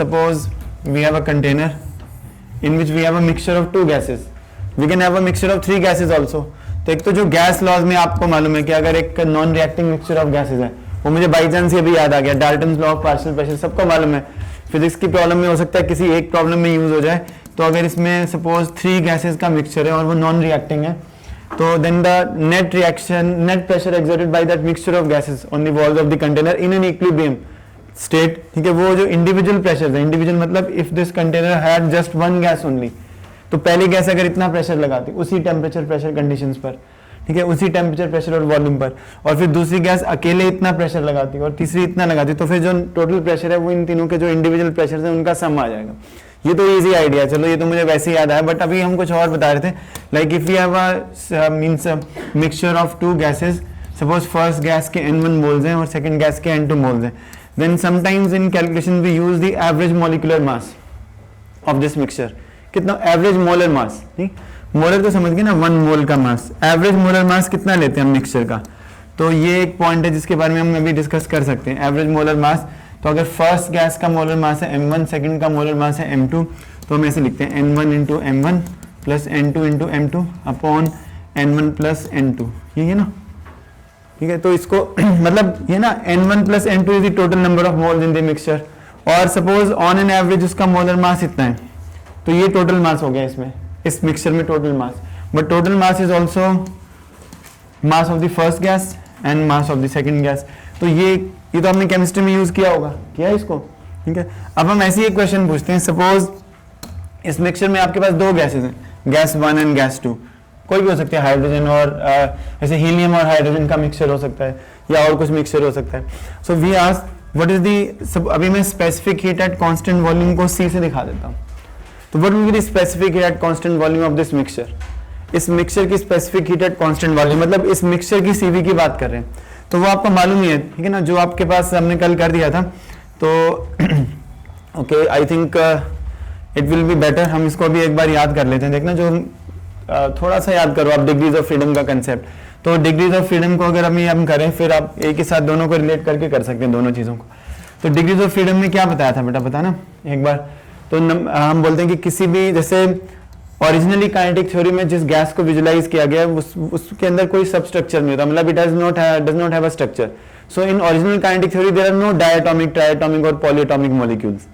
suppose we have a container in which we have a mixture of two gases. We can have a mixture of three gases also. तो एक तो जो gas laws में आपको मालूम है कि अगर एक non reacting mixture of gases है, वो मुझे बाई चांस ये भी याद आ गया, Dalton's law of partial pressure सबको मालूम है, फिजिक्स की प्रॉब्लम में हो सकता है किसी एक प्रॉब्लम में यूज हो जाए. तो अगर इसमें सपोज थ्री गैसेस का मिक्सचर है और वो नॉन रिएक्टिंग है, तो then the net reaction, net pressure exerted by that mixture of gases on the walls of the container in an equilibrium state. ठीक है, वो जो इंडिविजुअल प्रेशर है, इंडिविजुअल मतलब if this container had just one gas only, तो पहली gas अगर इतना प्रेशर लगाती उसी टेम्परेचर प्रेशर कंडीशंस पर, ठीक है, उसी टेम्परेचर प्रेशर और वॉल्यूम पर, और फिर दूसरी गैस अकेले इतना प्रेशर लगाती और तीसरी इतना लगाती, तो फिर जो टोटल प्रेशर है वो इन तीनों के जो इंडिविजुअल प्रेशर है उनका सम आ जाएगा. ये तो इजी आइडिया, चलो ये तो मुझे वैसे ही याद आया. बट अभी हम कुछ और बता रहे थे, like if you have a means mixture of two gases, suppose first gas के N1 मोल्स हैं और सेकंड गैस के N2 मोल्स हैं, then sometimes in calculation we use the average molecular mass of this mixture. कितना average molar mass, ठीक, molar तो समझ गए ना, वन मोल का मास. एवरेज मोलर मास कितना लेते हैं हम मिक्सचर का, तो ये एक पॉइंट है जिसके बारे में हम अभी डिस्कस कर सकते हैं. एवरेज मोलर मास, तो अगर फर्स्ट गैस का मोलर मास है M1, सेकंड का मोलर मास है M2, तो हम ऐसे लिखते हैं N1 into M1 plus N2 into M2 upon N1 plus N2, ये है ना. ठीक है, तो इसको मतलब ये ना N1 plus N2 is the total number of moles in the mixture, और सपोज ऑन एन एवरेज उसका मोलर मास इतना है, तो ये टोटल मास हो गया इसमें, इस मिक्सचर में total mass. But total mass is also mass of the first gas and mass of the second gas. तो ये तो हमने केमिस्ट्री में यूज किया होगा, किया इसको. ठीक है, अब हम ऐसी एक क्वेश्चन पूछते हैं, सपोज इस मिक्सचर में आपके पास दो गैसेस हैं, गैस 1 एंड गैस 2, कोई भी हो सकता है, हाइड्रोजन और ऐसे हीलियम और हाइड्रोजन का मिक्सचर हो सकता है, या और कुछ मिक्सचर हो सकता है. So we ask what is the, अभी मैं specific heat at constant volume को C से दिखा देता हूँ. तो what will be the specific heat at constant volume of this mixture. इस मिक्सचर की specific heat at constant volume मतलब इस मिक्सचर की CV की बात कर रहे हैं, तो वो आपको मालूम ही है, ठीक है ना, जो आपके पास हमने कल कर दिया था. तो okay, I think it will be better हम इसको अभी एक बार याद कर लेते हैं. देखना, जो थोड़ा सा याद करो आप डिग्रीज ऑफ फ्रीडम का कंसेप्ट. तो डिग्रीज ऑफ फ्रीडम को अगर हम करें, फिर आप एक ही साथ दोनों को रिलेट करके कर सकते हैं, दोनों चीज़ों को. तो डिग्रीज ऑफ फ्रीडम में क्या बताया था बेटा, पता ना एक बार. तो हम बोलते हैं कि किसी भी, जैसे ओरिजिनली काइनेटिक थ्योरी में जिस गैस को विजुलाइज किया गया है उसके अंदर कोई सब स्ट्रक्चर नहीं होता, मतलब it does not have a structure. So in original kinetic theory there are no diatomic, triatomic और polyatomic molecules.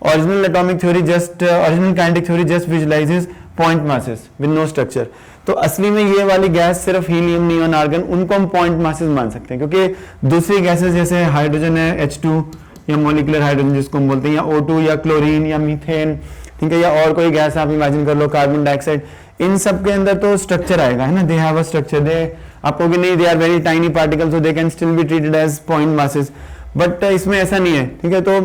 Original kinetic theory just visualizes point masses with no structure. तो असली में ये वाली गैस सिर्फ हीलियम, नियोन, आर्गन, उनको हम point masses मान सकते हैं, क्योंकि दूसरी गैसेस जैसे हाइड्रोजन है H2 या मॉलिक्यूलर हाइड्रोजन जिसको हम बोलते हैं, या O2 या क्लोरीन या मीथेन, ठीक है, या और कोई गैस आप इमेजिन कर लो, कार्बन डाइऑक्साइड, इन सब के अंदर तो स्ट्रक्चर आएगा, है ना. दे हैव अ स्ट्रक्चर, दे आपको कि नहीं, they are very tiny particles, so they can still be treated as point masses. But इसमें ऐसा नहीं है, ठीक है. तो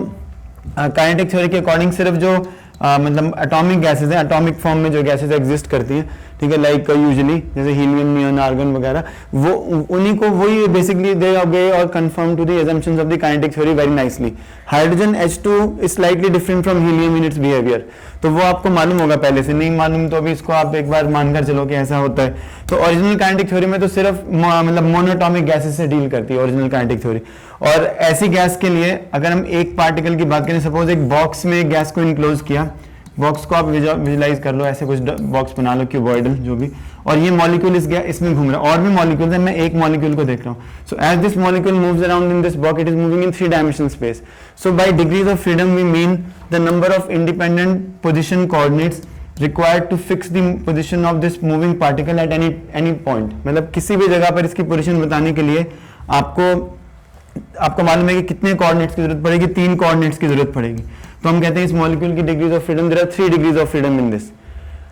काइनेटिक थ्योरी के अकॉर्डिंग सिर्फ जो मतलब एटॉमिक गैसेस हैं, एटॉमिक फॉर्म में जो गैसेस एग्जिस्ट करती हैं, ठीक है, लाइक यूजुअली जैसे हीलियम, नियोन, आर्गन वगैरह, वो उन्हीं को वही बेसिकली दे ऑब्े और conform to the assumptions of the kinetic theory very nicely. Hydrogen H2 is slightly different from helium in its behaviour, तो वो आपको मालूम होगा, पहले से नहीं मालूम तो अभी इसको आप एक बार मानकर चलो कि ऐसा होता है. तो ओरिजिनल काइनेटिक थ्योरी में तो सिर्फ मतलब मोनोटॉमिक गैसेस से डील करती है ओरिजिनल काइनेटिक थ्योरी. और ऐसी गैस के लिए अगर हम एक पार्टिकल की बात करें, सपोज एक बॉक्स में एक गैस को इनक्लोज किया, बॉक्स को आप विजुलाइज कर लो, ऐसे कुछ बॉक्स बना लो, क्यूबॉइडल जो भी, और ये मॉलिक्यूल इसमें घूम रहा है, और भी मॉलिक्यूल्स हैं, मैं एक मॉलिक्यूल को देख रहा हूँ. So as this molecule moves around in this box, it is moving in 3 dimensional space. So by degrees of freedom we mean the number of independent position coordinates required to fix the position of this moving particle at any point. मतलब किसी भी जगह पर इसकी position बताने के लिए आपको मालूम है कि कितने कोऑर्डिनेट्स की जरूरत पड़ेगी, 3 कोऑर्डिनेट्स की जरूरत पड़ेगी. तो हम कहते हैं इस मॉलिक्यूल की degrees of freedom, there are 3 degrees of freedom in this.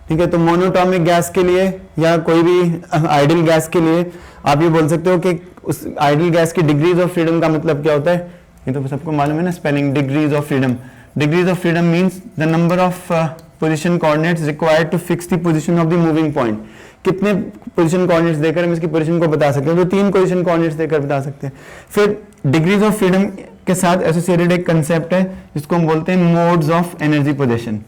ठीक है, तो मोनोटॉमिक गैस के लिए या कोई भी आइडियल गैस के लिए आप ये बोल सकते हो कि उस आइडियल गैस की डिग्रीज ऑफ फ्रीडम का मतलब क्या होता है, ये तो सबको मालूम है ना, spelling degrees of freedom. Degrees of freedom means the number of position coordinates required to fix the position of the moving point. कितने पोजिशन कोऑर्डिनेट्स देकर हम इसकी पोजिशन को बता सकते हैं, तो 3 पोजिशन कोऑर्डिनेट्स देकर बता सकते हैं. फिर डिग्रीज ऑफ फ्रीडम के साथ एसोसिएटेड एक कंसेप्ट है जिसको हम बोलते हैं modes of energy position.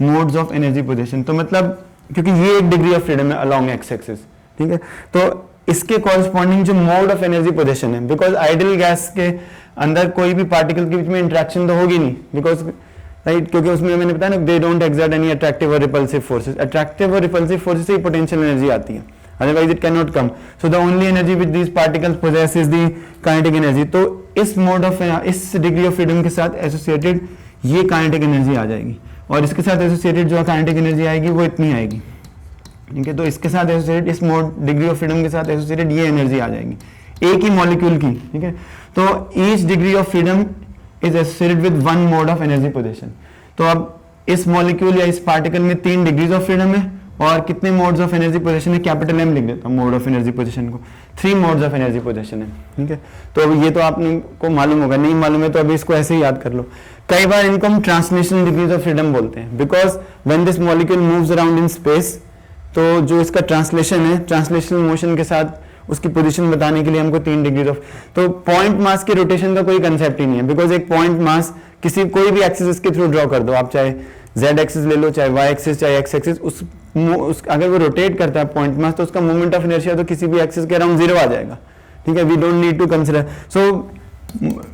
Modes of energy position, तो मतलब क्योंकि ये एक डिग्री ऑफ फ्रीडम है अलोंग एक्स एक्सिस, ठीक है, तो इसके कॉरस्पॉन्डिंग जो मोड ऑफ एनर्जी पोजीशन है, बिकॉज आइडियल गैस के अंदर कोई भी पार्टिकल के बीच में इंटरेक्शन तो होगी नहीं, बिकॉज राइट, क्योंकि उसमें मैंने बताया ना, they don't exert any attractive और रिपल्सिव फोर्सेस, अट्रैक्टिव और रिपल्सिव फोर्सेस से पोटेंशियल एनर्जी आती है, otherwise it cannot come. So the only energy which these particles possess is the kinetic energy. तो इस मोड ऑफ, इस डिग्री ऑफ फ्रीडम के साथ एसोसिएटेड ये काइनेटिक एनर्जी आ जाएगी, और इसके साथ एसोसिएटेड जो काइनेटिक एनर्जी आएगी वो इतनी आएगी, ठीक है। तो इसके साथ एसोसिएटेड, इस मोड डिग्री ऑफ फ्रीडम के साथ एसोसिएटेड ये एनर्जी आ जाएगी एक ही मॉलिक्यूल की, ठीक है। तो each degree of freedom is associated with one mod of energy position. तो अब इस मॉलिक्यूल या इस पार्टिकल में 3 डिग्रीज ऑफ फ्रीडम है, और कितने मोड्स ऑफ एनर्जी पोजीशन है, कैपिटल एम लिख देता हूँ मोड ऑफ एनर्जी पोजीशन को, 3 मोड्स ऑफ एनर्जी पोजीशन है, ठीक है। तो अब ये तो आपने को मालूम होगा, नहीं मालूम है तो अभी इसको ऐसे ही याद कर लो। कई बार इनको हम ट्रांसलेशनल डिग्रीज ऑफ फ्रीडम बोलते हैं, because when this molecule moves around in space, तो जो इसका ट्रांसलेशन है, ट्रांसलेशनल मोशन के साथ उसकी पोजीशन बताने के लिए हमको 3 डिग्रीज ऑफ, तो पॉइंट मास की रोटेशन का कोई कंसेप्ट ही नहीं है, बिकॉज एक पॉइंट मास किसी कोई भी एक्सिस के थ्रू ड्रॉ कर दो आप, चाहे z एक्सिस ले लो, चाहे y एक्सिस, चाहे x एक्सिस, उस अगर वो रोटेट करता है पॉइंट मास, तो उसका मोमेंट ऑफ इनर्शिया तो किसी भी एक्सिस के अराउंड 0 आ जाएगा, ठीक है। We don't need to consider, so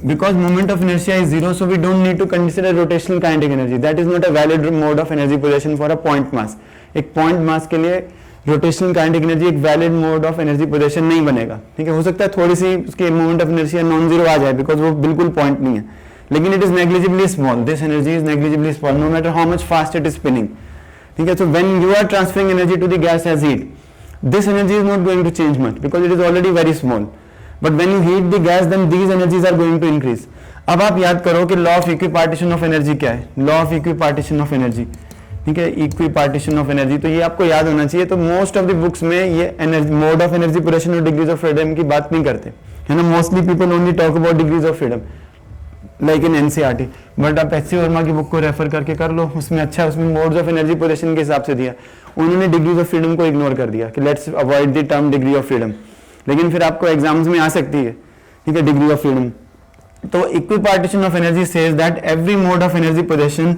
because moment of inertia is 0, so we don't need to consider rotational kinetic energy, that is not a valid mode of energy position for a point mass. एक point mass के लिए rotational kinetic energy एक valid mode of energy position नहीं बनेगा, ठीक है। हो सकता है थोड़ी सी उसके moment of inertia non zero आ जाए, बिकॉज वो बिल्कुल पॉइंट नहीं है, लेकिन it is negligibly small, this energy is negligibly small no matter how much fast it is spinning, ठीक है। So when you are transferring energy to the gas as heat, this energy is not going to change much because it is already very small, but when you heat the gas then these energies are going to increase. अब आप याद करो कि law of equipartition of energy क्या है, law of equipartition of energy, ठीक है, equipartition of energy, तो ये आपको याद होना चाहिए। तो मोस्ट ऑफ द बुक्स में ये energy, mode of energy position और डिग्रीज ऑफ फ्रीडम की बात नहीं करते, है ना। Mostly people only talk about degrees of freedom like in NCERT, but आप एचसी वर्मा की बुक को रेफर करके कर लो, उसमें अच्छा, उसमें मोड्स ऑफ एनर्जी पोजीशन के हिसाब से दिया, उन्होंने डिग्रीज ऑफ फ्रीडम को इग्नोर कर दिया कि let's avoid the term degree of freedom, लेकिन फिर आपको एग्जाम्स में आ सकती है, ठीक है, डिग्री ऑफ फ्रीडम। तो equipartition of energy says that every mode of energy position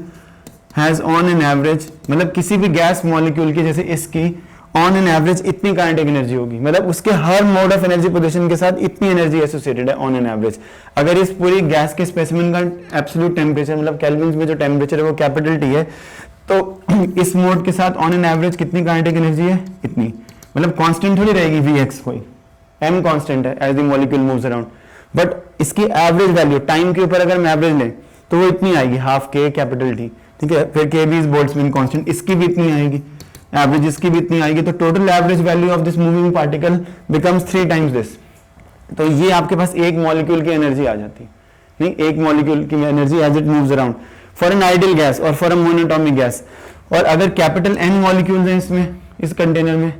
has on an average, मतलब किसी भी गैस मॉलिक्यूल की, जैसे इसकी, ऑन एन एवरेज इतनी काइनेटिक एनर्जी होगी, मतलब उसके हर मोड ऑफ एनर्जी पोजीशन के साथ इतनी एनर्जी एसोसिएटेड है ऑन एन एवरेज। अगर इस पूरी गैस के स्पेसिमेन का एब्सोल्यूट टेम्परेचर, मतलब केल्विन में जो टेम्परेचर है वो कैपिटल टी है, तो इस मोड के साथ ऑन एन एवरेज कितनी काइनेटिक एनर्जी है, इतनी, मतलब कांस्टेंट थोड़ी रहेगी Vx, कोई m कांस्टेंट है as the molecule moves around, but इसकी एवरेज वैल्यू टाइम के ऊपर अगर हम एवरेज लें तो वो इतनी आएगी, हाफ k कैपिटल T, ठीक है। फिर k भी इज बोल्ट्जमैन कांस्टेंट, इसकी भी इतनी आएगी एवरेज, इसकी भी इतनी आएगी, तो total average value of this moving particle becomes 3 times this. तो ये आपके पास एक मॉलिक्यूल की एनर्जी आ जाती है, नहीं, एक मॉलिक्यूल की energy as it moves around for an ideal gas और फॉर अ मोनोटॉमिक गैस। और अगर कैपिटल N मॉलिक्यूल्स हैं इसमें, इस कंटेनर में,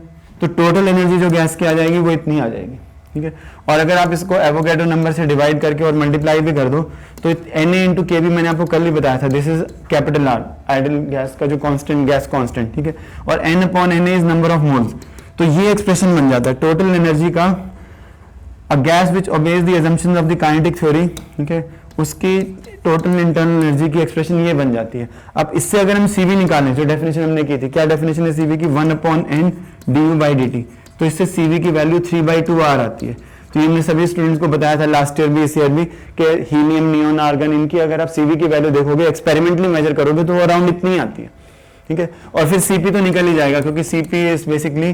तो टोटल एनर्जी जो गैस की आ जाएगी वो इतनी आ जाएगी, ठीक है। और अगर आप इसको एवोगैड्रो नंबर से डिवाइड करके और मल्टीप्लाई भी कर दो तो Na इंटू के भी मैंने आपको कल ही बताया था, this is capital R, ideal gas का जो कांस्टेंट, गैस कांस्टेंट, ठीक है। और N upon Na is number of moles, तो ये एक्सप्रेशन बन जाता है टोटल एनर्जी का, a gas which obeys the assumptions of the kinetic theory, ठीक है, उसकी टोटल इंटरनल एनर्जी की एक्सप्रेशन ये बन जाती है। अब इससे अगर हम CV निकालें, जो डेफिनेशन हमने की थी, क्या डेफिनेशन है CV की, 1/n du/dt, तो इससे CV की वैल्यू 3/2R आती है। तो ये मैंने सभी स्टूडेंट्स को बताया था लास्ट ईयर भी, इस ईयर भी, कि हीलियम, नियोन, आर्गन, इनकी अगर आप CV की वैल्यू देखोगे, एक्सपेरिमेंटली मेजर करोगे तो वो अराउंड इतनी आती है, ठीक है। और फिर CP तो निकल ही जाएगा, क्योंकि CP is basically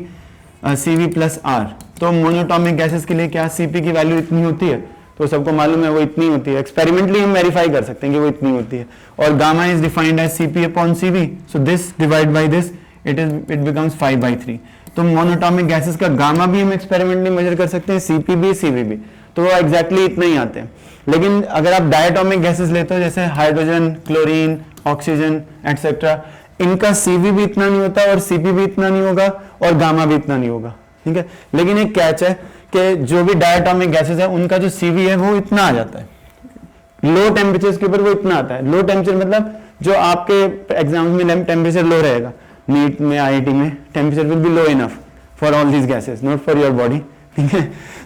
CV plus R। तो मोनोटॉमिक गैसेस के लिए क्या CP की वैल्यू इतनी होती है, तो सबको मालूम है वो इतनी होती है, एक्सपेरिमेंटली हम वेरीफाई कर सकते हैं कि वो इतनी होती है। और gamma is defined as CP upon CV, so this divide by this, it becomes 5/3। तो मोनोटॉमिक गैसेस का गामा भी हम एक्सपेरिमेंटली मेजर कर सकते हैं, CP भी, CV भी, तो वो एग्जैक्टली इतना ही आते हैं। लेकिन अगर आप डायटोमिक गैसेस लेते हो, जैसे हाइड्रोजन, क्लोरीन, ऑक्सीजन एटसेट्रा, इनका CV भी इतना नहीं होता और CP भी इतना नहीं होगा और गामा भी इतना नहीं होगा, ठीक है। लेकिन एक कैच है कि जो भी डायटोमिक गैसेस है उनका जो CV है वो इतना आ जाता है, लो टेम्परेचर के ऊपर वो इतना आता है। लो टेम्परेचर मतलब जो आपके एग्जाम में टेम्परेचर लो रहेगा, नीट में, IIT में temperature will be low enough for all these gases, not for your body, ठीक है।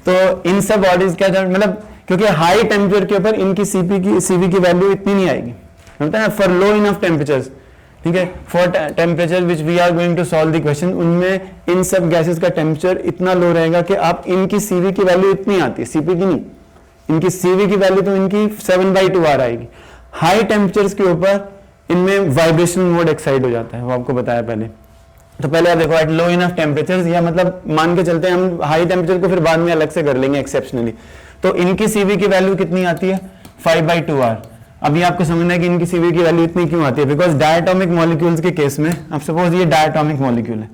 तो इन सब बॉडीज क्या, मतलब क्योंकि हाई टेम्परेचर के ऊपर इनकी CV की वैल्यू इतनी नहीं आएगी, होता है ना, फॉर लो इनफ टेम्परेचर्स, ठीक है, for temperature which we are going to solve the question, उनमें इन सब गैसेस का टेम्परेचर इतना लो रहेगा कि आप इनकी CV की वैल्यू इतनी आती है, CP की नहीं, इनकी CV की वैल्यू तो इनकी 7/2R आएगी। हाई टेम्परेचर्स के ऊपर इनमें वाइब्रेशनल मोड एक्साइट हो जाता है, वो आपको बताया पहले। तो पहले आप देखो एट लो इनफ टेम्परेचर, या मतलब मान के चलते हैं हम हाई टेम्परेचर को फिर बाद में अलग से कर लेंगे एक्सेप्शनली। तो इनकी सीवी की वैल्यू कितनी आती है 5/2R। अभी आपको समझना है कि इनकी सीवी की वैल्यू इतनी क्यों आती है, बिकॉज डायटोमिक मॉलिक्यूल्स के केस में, अब सपोज ये डायटोमिक मॉलिक्यूल है,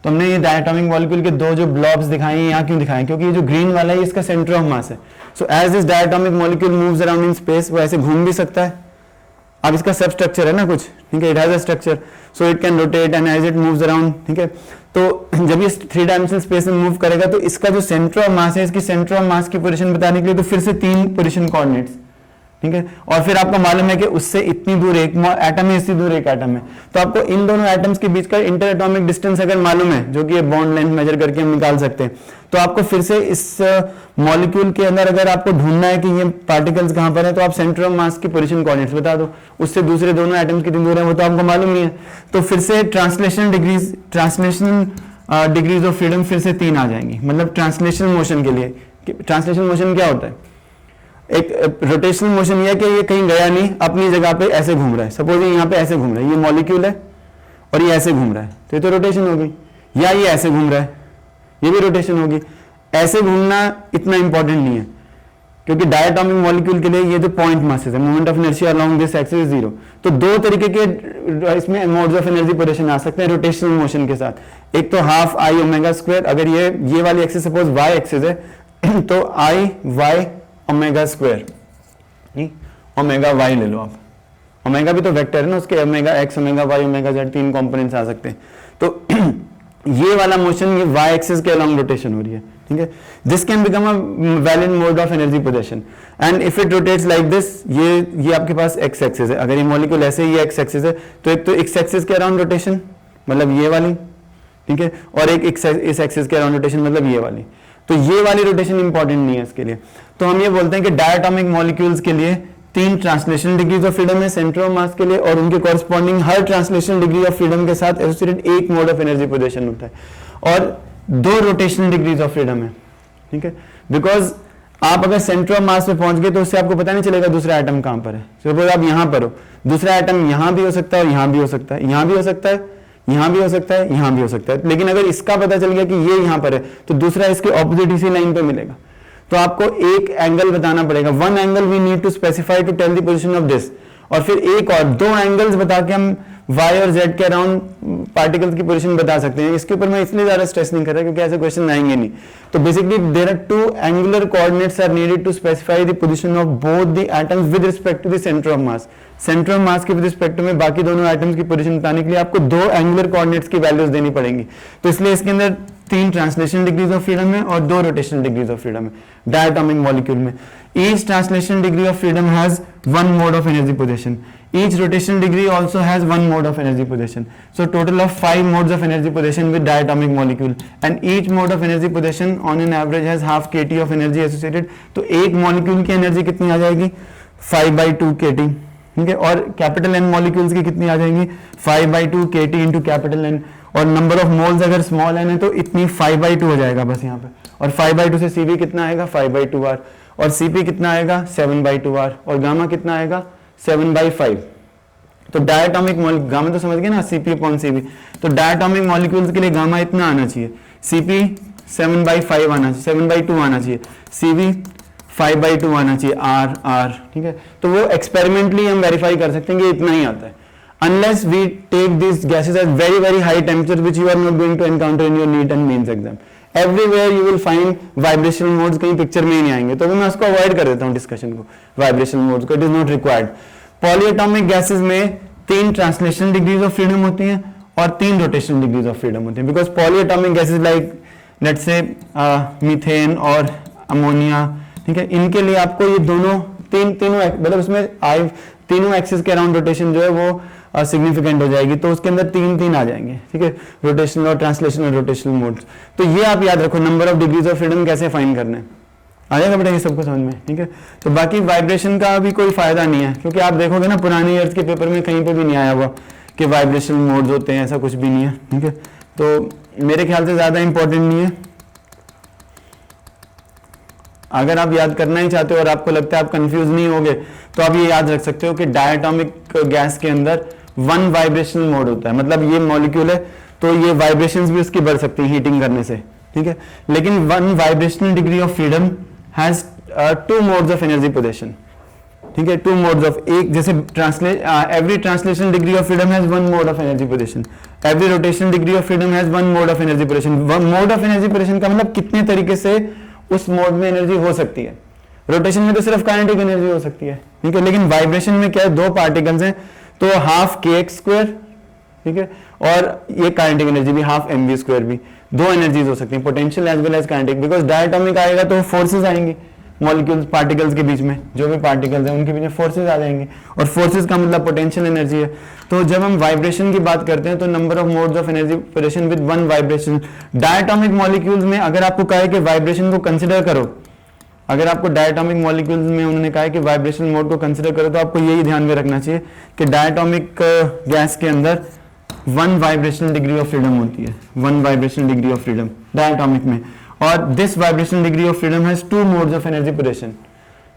तो हमने ये डायटोमिक मॉलिक्यूल के दो जो ब्लॉब्स दिखाए हैं यहाँ क्यों दिखाए, क्योंकि ये जो ग्रीन वाला है इसका सेंटर ऑफ मास है। So as this diatomic molecule moves around in space, वो ऐसे घूम भी सकता है। अब इसका सब स्ट्रक्चर है ना कुछ, ठीक है, it has a structure, so it can rotate and as it moves around, ठीक है। तो जब ये 3 डायमेंशनल स्पेस में मूव करेगा तो इसका जो सेंटर ऑफ मास है, इसकी सेंटर ऑफ मास की पोजीशन बताने के लिए तो फिर से 3 पोजीशन कोऑर्डिनेट्स, ठीक है। और फिर आपको मालूम है कि उससे इतनी दूर एक एटम है, इतनी दूर एक एटम है, तो आपको इन दोनों एटम्स के बीच का इंटर एटॉमिक डिस्टेंस अगर मालूम है, जो कि ये बॉन्ड लेंथ मेजर करके हम निकाल सकते हैं, तो आपको फिर से इस मॉलिक्यूल के अंदर अगर आपको ढूंढना है कि ये पार्टिकल्स कहां पर है, तो आप सेंटर ऑफ मास की पोजीशन कोऑर्डिनेट्स बता दो, उससे दूसरे दोनों एटम्स कितनी दूर है वो तो आपको मालूम ही है। तो फिर से ट्रांसलेशन डिग्रीज ऑफ फ्रीडम फिर से 3 आ जाएंगी। मतलब ट्रांसलेशन मोशन के लिए, ट्रांसलेशन मोशन क्या होता है, एक रोटेशनल मोशन ये है कि ये कहीं गया नहीं, अपनी जगह पे ऐसे घूम रहा है। सपोज ये यहाँ पे ऐसे घूम रहा है, ये मॉलिक्यूल है और ये ऐसे घूम रहा है, तो ये तो रोटेशन होगी। या ये ऐसे घूम रहा है, ये भी रोटेशन होगी। ऐसे घूमना इतना इंपॉर्टेंट नहीं है, क्योंकि डायटोमिक मॉलिक्यूल के लिए ये जो पॉइंट मासेस है, moment of inertia along this axis is 0। तो दो तरीके के इसमें मोड्स ऑफ एनर्जी पोजीशन आ सकते हैं रोटेशनल मोशन के साथ। एक तो हाफ आई ओमेगा स्क्वायर, अगर ये वाली एक्सिस सपोज वाई एक्सिस है तो I Y omega square, omega Y ले लो आप, ओमेगा भी तो वेक्टर है ना, उसके omega X omega Y omega Z 3 components आ सकते हैं। तो ये वाला मोशन ये वाई एक्सिस के अलोंग रोटेशन हो रही है, ठीक है। This can become a valid mode of energy position and if it rotates like this, ये आपके पास एक्स एक्सिस है, अगर ये मॉलिक्यूल ऐसे ही एक्स एक्सिस है तो एक तो एक्स एक्सिस के अराउंड रोटेशन मतलब ये वाली, ठीक है, और एक इस एक्सिस के अराउंड रोटेशन मतलब ये वाली। तो ये वाली रोटेशन इंपॉर्टेंट नहीं है इसके लिए। तो हम ये बोलते हैं कि डायटोमिक मॉलिक्यूल्स के लिए 3 ट्रांसलेशन डिग्रीज ऑफ फ्रीडम है सेंटर ऑफ मास के लिए, और उनके corresponding her translation degree of freedom के साथ एसोसिएटेड एक मोड ऑफ एनर्जी पोजीशन होता है, और 2 रोटेशनल डिग्रीज ऑफ फ्रीडम है, ठीक है। बिकॉज आप अगर सेंटर ऑफ मास पे पहुंच गए तो उससे आपको पता नहीं चलेगा दूसरा एटम कहां पर है। सपोज आप यहां पर हो, दूसरा एटम यहां भी हो सकता है और यहां भी हो सकता है, यहां भी हो सकता है, यहां भी हो सकता है, यहां भी हो सकता है। लेकिन अगर इसका पता चल गया कि ये यहां पर है तो दूसरा इसके ऑपोजिट इसी लाइन पे मिलेगा। तो आपको एक एंगल बताना पड़ेगा, 1 angle we need to specify to tell the position of this, और फिर एक और 2 एंगल्स बता के हम y और z के अराउंड पार्टिकल्स की पोजीशन बता सकते हैं। इसके ऊपर मैं इसलिए ज्यादा स्ट्रेस नहीं कर रहा क्योंकि ऐसे क्वेश्चन आएंगे नहीं। तो basically there are 2 angular coordinates are needed to specify the position of both the atoms with respect to the centre of mass. Centre of mass के विद रिस्पेक्ट में बाकी दोनों एटम्स की पोजीशन बताने के लिए आपको 2 एंगुलर कोऑर्डिनेट्स की वैल्यूज देनी पड़ेंगी। तो इसलिए इसके अंदर 3 ट्रांसलेशन डिग्रीज ऑफ फ्रीडम है और 2 रोटेशनल डिग्रीज ऑफ फ्रीडम है डायटोमिक मॉलिक्यूल में। Each translation degree of freedom has 1 mode of energy position. Each rotational degree also has 1 mode of energy position. So total of 5 modes of energy position with diatomic molecule, and each mode of energy position on an average has half kT of energy associated. तो एक molecule की energy कितनी आ जाएगी 5/2 kT, ठीक है। और capital N molecules की कितनी आ जाएंगी 5/2 kT इंटू कैपिटल N, और नंबर ऑफ मोल्स अगर स्मॉल n है तो इतनी 5/2 हो जाएगा बस यहाँ पे, और 5/2 से Cv कितना आएगा 5/2R, और Cp कितना आएगा 7/2R, और गामा कितना आएगा 7/5। तो डायटोमिक गामा तो समझ गए ना, Cp/Cv। तो डायटोमिक मॉलिक्यूल्स के लिए गामा इतना आना चाहिए, Cp 7/5 आना चाहिए, 7/2 आना चाहिए, Cv 5/2 आना चाहिए, R, ठीक है। तो वो एक्सपेरिमेंटली हम वेरीफाई कर सकते हैं कि इतना ही आता है, unless we take these gases at very very high temperature which you are not going to encounter in your NEET and mains exam. Everywhere you will find vibrational modes, कहीं picture में ही नहीं आएंगे, तो मैं उसको अवॉइड कर देता हूँ डिस्कशन को, वाइब्रेशनल मोड्स को, it is not required. Polyatomic gases में 3 ट्रांसलेशन डिग्रीज ऑफ फ्रीडम होती हैं और 3 रोटेशनल डिग्रीज ऑफ फ्रीडम होती हैं, because polyatomic gases like let's say methane और अमोनिया, ठीक है, इनके लिए आपको ये दोनों तीनों मतलब उसमें तीनों एक्सिस के अराउंड रोटेशन जो है वो सिग्निफिकेंट हो जाएगी, तो उसके अंदर 3 आ जाएंगे, ठीक है, रोटेशनल और ट्रांसलेशनल और रोटेशनल मोड्स। तो ये आप याद रखो, number of degrees of freedom कैसे फाइंड करना है, आ जाएगा बेटा ये सबको समझ में, ठीक है। तो बाकी वाइब्रेशन का भी कोई फायदा नहीं है, क्योंकि आप देखोगे ना पुराने ईयर्स के पेपर में कहीं पे भी नहीं आया हुआ कि वाइब्रेशनल मोड्स होते हैं, ऐसा कुछ भी नहीं है, ठीक है। तो मेरे ख्याल से ज्यादा इंपॉर्टेंट नहीं है। अगर आप याद करना ही चाहते हो और आपको लगता है आप कंफ्यूज नहीं होगे तो आप ये याद रख सकते हो कि डायटोमिक गैस के अंदर 1 वाइब्रेशनल मोड होता है, मतलब ये मॉलिक्यूल है तो ये वाइब्रेशंस भी उसकी बढ़ सकती हैं हीटिंग करने से, ठीक है। लेकिन 1 vibrational degree of freedom has 2 modes of energy position, ठीक है। 2 मोड्स ऑफ, एक जैसे every translation degree of freedom has 1 mode of energy position, every rotation degree of freedom has 1 mode of energy position. Mode of energy position का मतलब कितने तरीके से उस मोड में एनर्जी हो सकती है। रोटेशन में तो सिर्फ काइनेटिक एनर्जी हो सकती है, ठीक है, लेकिन वाइब्रेशन में क्या है, 2 पार्टिकल्स हैं तो हाफ kx², ठीक है, और ये काइनेटिक एनर्जी भी हाफ mv² भी, 2 एनर्जीज हो सकती हैं, potential as well as kinetic. Because diatomic आएगा तो फोर्सेस आएंगी मॉलिक्यूल्स पार्टिकल्स के बीच में, जो भी पार्टिकल्स हैं उनके बीच में फोर्सेस आ जाएंगे, और फोर्सेस का मतलब पोटेंशियल एनर्जी है। तो जब हम वाइब्रेशन की बात करते हैं तो number of modes of energy position with 1 vibration. Diatomic molecules में अगर आपको कहा है कि वाइब्रेशन को कंसिडर करो, अगर आपको डायटोमिक मॉलिक्यूल्स में उन्होंने कहा है कि वाइब्रेशन मोड को कंसिडर करो, तो आपको यही ध्यान में रखना चाहिए कि डायटोमिक गैस के अंदर 1 वाइब्रेशनल डिग्री ऑफ फ्रीडम होती है, 1 vibrational degree of freedom diatomic में, और this vibrational degree of freedom has 2 modes of energy position,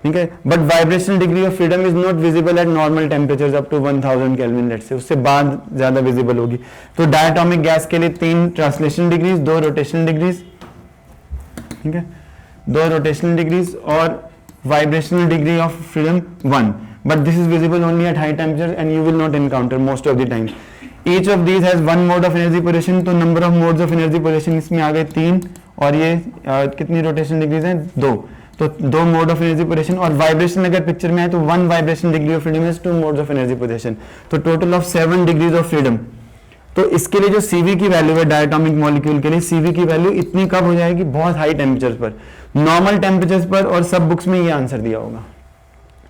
ठीक है। But vibrational degree of freedom is not visible at normal temperatures up to 1000 kelvin, let's say, उससे बाद ज्यादा visible होगी। तो diatomic gas के लिए 3 ट्रांसलेशन डिग्रीज, 2 रोटेशनल डिग्रीज, ठीक है, 2 रोटेशनल डिग्रीज, और vibrational degree of freedom 1, but this is visible only at high temperature and you will not encounter most of the time. Each of these has 1 mode of energy position, तो number of modes of energy position इसमें आ गए 3, और ये कितनी rotational degrees हैं, 2, तो 2 mode of energy position. और वाइब्रेशन अगर पिक्चर में है तो 1 vibration degree of freedom has 2 modes of energy position, तो total of 7 degrees of freedom. तो इसके लिए जो CV की वैल्यू है डायटोमिक मॉलिक्यूल के लिए, CV की वैल्यू इतनी कब हो जाएगी, बहुत हाई टेम्परेचर पर, नॉर्मल टेम्परेचर पर, और सब बुक्स में ये आंसर दिया होगा,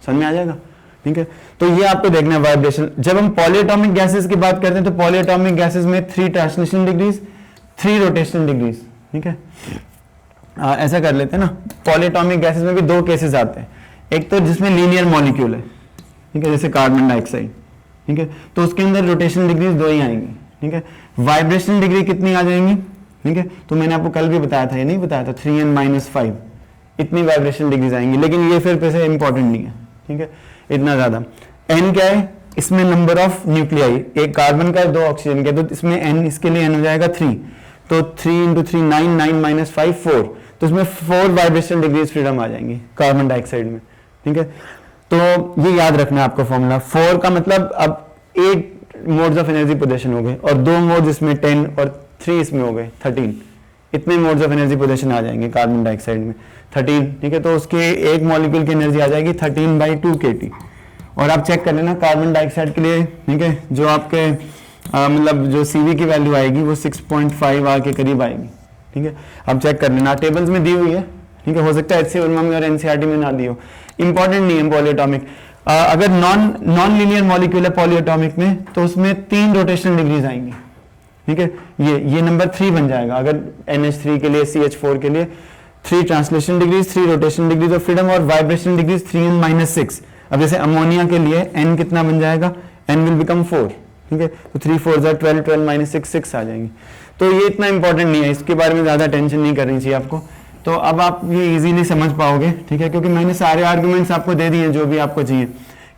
समझ में आ जाएगा, ठीक है। तो ये आपको देखना है वाइब्रेशन। जब हम पॉलीएटॉमिक गैसेस की बात करते हैं तो पॉलीएटॉमिक गैसेस में 3 ट्रांसलेशन डिग्रीज, 3 रोटेशनल डिग्रीज, ठीक है। ऐसा कर लेते हैं ना, पॉलीएटॉमिक गैसेस में भी 2 केसेस आते हैं, एक तो जिसमें लीनियर मॉलिक्यूल है, ठीक है, जैसे कार्बन डाइऑक्साइड, ठीक है, तो उसके अंदर रोटेशनल डिग्रीज 2 ही आएंगी, ठीक है। वाइब्रेशनल डिग्री कितनी आ जाएंगी, ठीक है, तो मैंने आपको कल भी बताया था, ये नहीं बताया था, 3n-5 इतनी वाइब्रेशनल डिग्रीज आएंगी, लेकिन ये फिर से इंपॉर्टेंट नहीं है, ठीक है, इतना ज्यादा। n क्या है, इसमें नंबर ऑफ न्यूक्लियाई, एक कार्बन का है, 2 ऑक्सीजन के, तो इसमें n, इसके लिए n हो जाएगा 3, तो 3 × 3 9, 9 - 5 4, तो इसमें 4 वाइब्रेशनल डिग्रीज फ्रीडम आ जाएंगी कार्बन डाइऑक्साइड में, ठीक है। तो ये याद रखना है आपको फॉर्मूला, 4 का मतलब अब 8 मोड्स ऑफ एनर्जी पोजीशन हो गए, और 2 मोड्स इसमें 10 और 3 इसमें हो गए 13, इतने मोड्स ऑफ एनर्जी पोजीशन आ जाएंगे कार्बन डाइऑक्साइड में 13, ठीक है। तो उसके एक मॉलिक्यूल की एनर्जी आ जाएगी 13/2 kT। और आप चेक कर लेना कार्बन डाइऑक्साइड के लिए, ठीक है, जो आपके मतलब जो CV की वैल्यू आएगी वो 6.5 R के करीब आएगी, ठीक है। आप चेक कर लेना, टेबल्स में दी हुई है, ठीक है, हो सकता है HCl में और NCERT में ना दी हो, इंपॉर्टेंट नहीं है पॉलीएटॉमिक। अगर नॉन लीनियर मॉलिक्यूल है पॉलीएटॉमिक में तो उसमें 3 रोटेशनल डिग्रीज आएंगी, ठीक है, ये नंबर 3 बन जाएगा। अगर NH3 के लिए, CH4 के लिए 3 translation degrees, 3 rotational degrees of freedom, और वाइब्रेशनल डिग्रीज 3n-6। अब जैसे अमोनिया के लिए n कितना बन जाएगा, n विल बिकम 4, ठीक है, तो 3 4 12, 12 - 6 6 आ जाएंगी। तो ये इतना इंपॉर्टेंट नहीं है, इसके बारे में ज्यादा टेंशन नहीं करनी चाहिए आपको। तो अब आप ये इजीली समझ पाओगे, ठीक है, क्योंकि मैंने सारे आर्गुमेंट्स आपको दे दिए जो भी आपको चाहिए,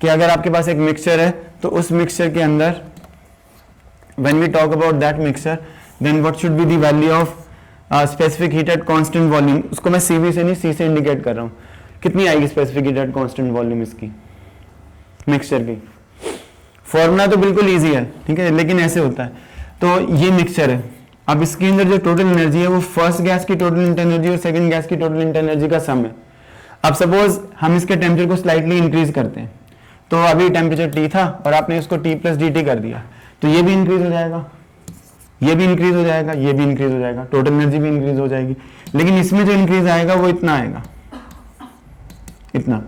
कि अगर आपके पास एक मिक्सचर है तो उस मिक्सचर के अंदर when we talk about that mixture then what should be the value of specific heat at constant volume। उसको मैं CV से नहीं C से इंडिकेट कर रहा हूँ, कितनी आएगी specific heat at constant volume इसकी मिक्सचर की। फॉर्मूला तो बिल्कुल इजी है, ठीक है, लेकिन ऐसे होता है। तो ये मिक्सचर है, अब इसके अंदर जो टोटल एनर्जी है वो फर्स्ट गैस की टोटल इंटर एनर्जी और सेकंड गैस की टोटल इंटर एनर्जी का सम है। अब सपोज हम इसके टेम्परेचर को स्लाइटली इंक्रीज करते हैं, तो अभी टेम्परेचर T था और आपने इसको T + dt कर दिया, तो ये भी इंक्रीज हो जाएगा, ये भी इंक्रीज हो जाएगा, ये भी इंक्रीज हो जाएगा, टोटल एनर्जी भी इंक्रीज हो जाएगी। लेकिन इसमें जो इंक्रीज आएगा वो इतना आएगा, इतना,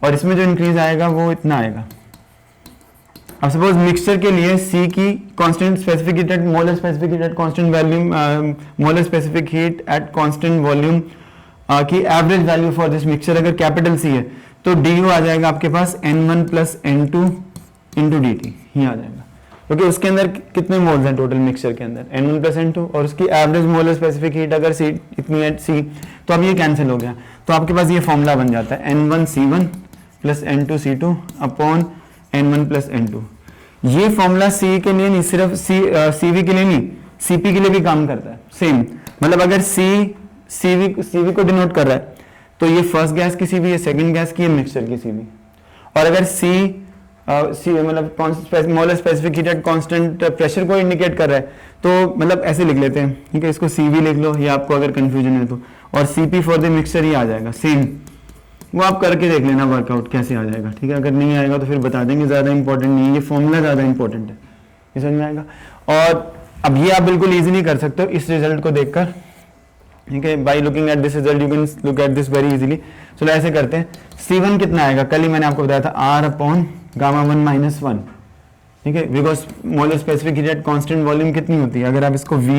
और इसमें जो इंक्रीज आएगा वो इतना आएगा। अब सपोज मिक्सचर के लिए C की constant specific heat at molar specific heat at constant volume, molar specific heat at constant volume की average value for this mixture अगर कैपिटल C है तो du आ जाएगा आपके पास n1 + n2 × dt, ही आ जाएगा, क्योंकि उसके अंदर कितने मोल्स हैं टोटल मिक्सचर के अंदर n1 + n2, और उसकी एवरेज मोलर स्पेसिफिक हीट अगर C इतनी है C तो अब ये कैंसिल हो गया, तो आपके पास ये फॉर्मूला बन जाता है N1C1 plus N2C2 upon N1 plus N2। ये फॉर्मूला सी के लिए नहीं, सिर्फ CV के लिए नहीं, CP के लिए भी काम करता है सेम। मतलब अगर CV को डिनोट कर रहा है तो ये फर्स्ट गैस की CV है, सेकंड गैस की, मिक्सचर की CV। और अगर मतलब molar specific heat at constant pressure को इंडिकेट कर रहा है तो मतलब ऐसे लिख लेते हैं, ठीक है, इसको CV लिख लो, ये आपको अगर कंफ्यूजन है तो, और CP फॉर द मिक्सचर ही आ जाएगा सेम। वो आप करके देख लेना वर्कआउट कैसे आ जाएगा, ठीक है। अगर नहीं आएगा तो फिर बता देंगे, ज़्यादा इंपॉर्टेंट नहीं है, ये फॉर्मूला ज़्यादा इंपॉर्टेंट है, ये समझ में आएगा। और अब ये आप बिल्कुल इजीली कर सकते हो इस रिजल्ट को देखकर, ठीक है। By looking at this result you can look at this very easily. चलो ऐसे करते हैं, C1 कितना आएगा, कल ही मैंने आपको बताया था R अपॉन गामा 1 माइनस 1, ठीक है, because molar specific heat at constant volume कितनी होती है, अगर आप इसको V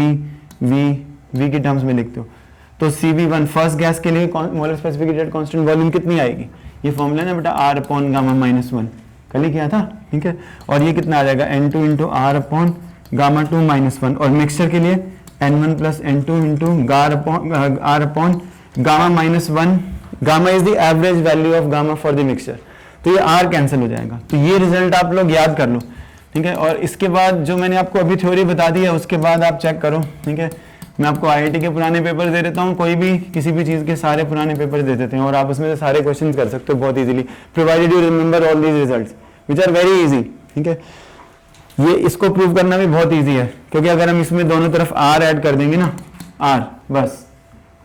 के टर्म्स में लिखते हो तो CV1 फर्स्ट गैस के लिए molar specific heat at constant volume कितनी आएगी, ये फॉर्मूला ना बेटा R अपॉन गामा माइनस 1, कल ही किया था, ठीक है। और ये कितना आ जाएगा N2 into R upon gamma 2 minus 1, और मिक्सचर के लिए N1 plus N2 into R upon gamma minus 1, gamma is the average value of gamma for the mixture, तो ये R कैंसिल हो जाएगा। तो ये रिजल्ट आप लोग याद कर लो, ठीक है। और इसके बाद जो मैंने आपको अभी थ्योरी बता दी है उसके बाद आप चेक करो, ठीक है। मैं आपको IIT के पुराने पेपर दे देता हूँ, कोई भी किसी भी चीज़ के सारे पुराने पेपर दे देते हैं और आप उसमें से सारे क्वेश्चन कर सकते हो बहुत easily, provided you remember all these results which are very easy, ठीक है। ये इसको प्रूव करना भी बहुत इजी है, क्योंकि अगर हम इसमें दोनों तरफ R ऐड कर देंगे ना, R बस,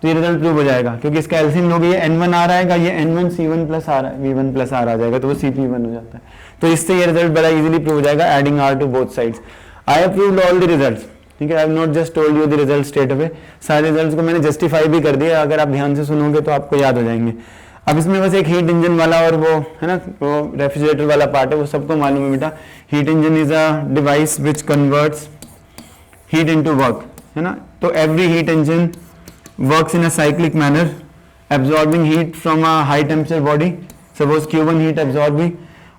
तो ये रिजल्ट प्रूव हो जाएगा, क्योंकि इसका एलसीएम लोगे ये N1R आएगा, ये N1C1 plus R V1 plus R आ जाएगा, तो वो CP1 हो जाता है। तो इससे ये रिजल्ट बड़ा इजीली प्रूव हो जाएगा, adding R to both sides. I have proved all the results, ठीक है। I have not just told you the result straight away, सारे रिजल्ट्स को मैंने जस्टिफाई भी कर दिया, अगर आप ध्यान से सुनोगे तो आपको याद हो जाएंगे। अब इसमें बस एक हीट इंजन वाला और वो है ना, वो रेफ्रिजरेटर वाला पार्ट है, वो सबको मालूम है बेटा। Heat engine is a device which converts heat into work, है ना। तो every heat engine works in a cyclic manner, absorbing heat from a high temperature body, suppose Q1 heat absorbing,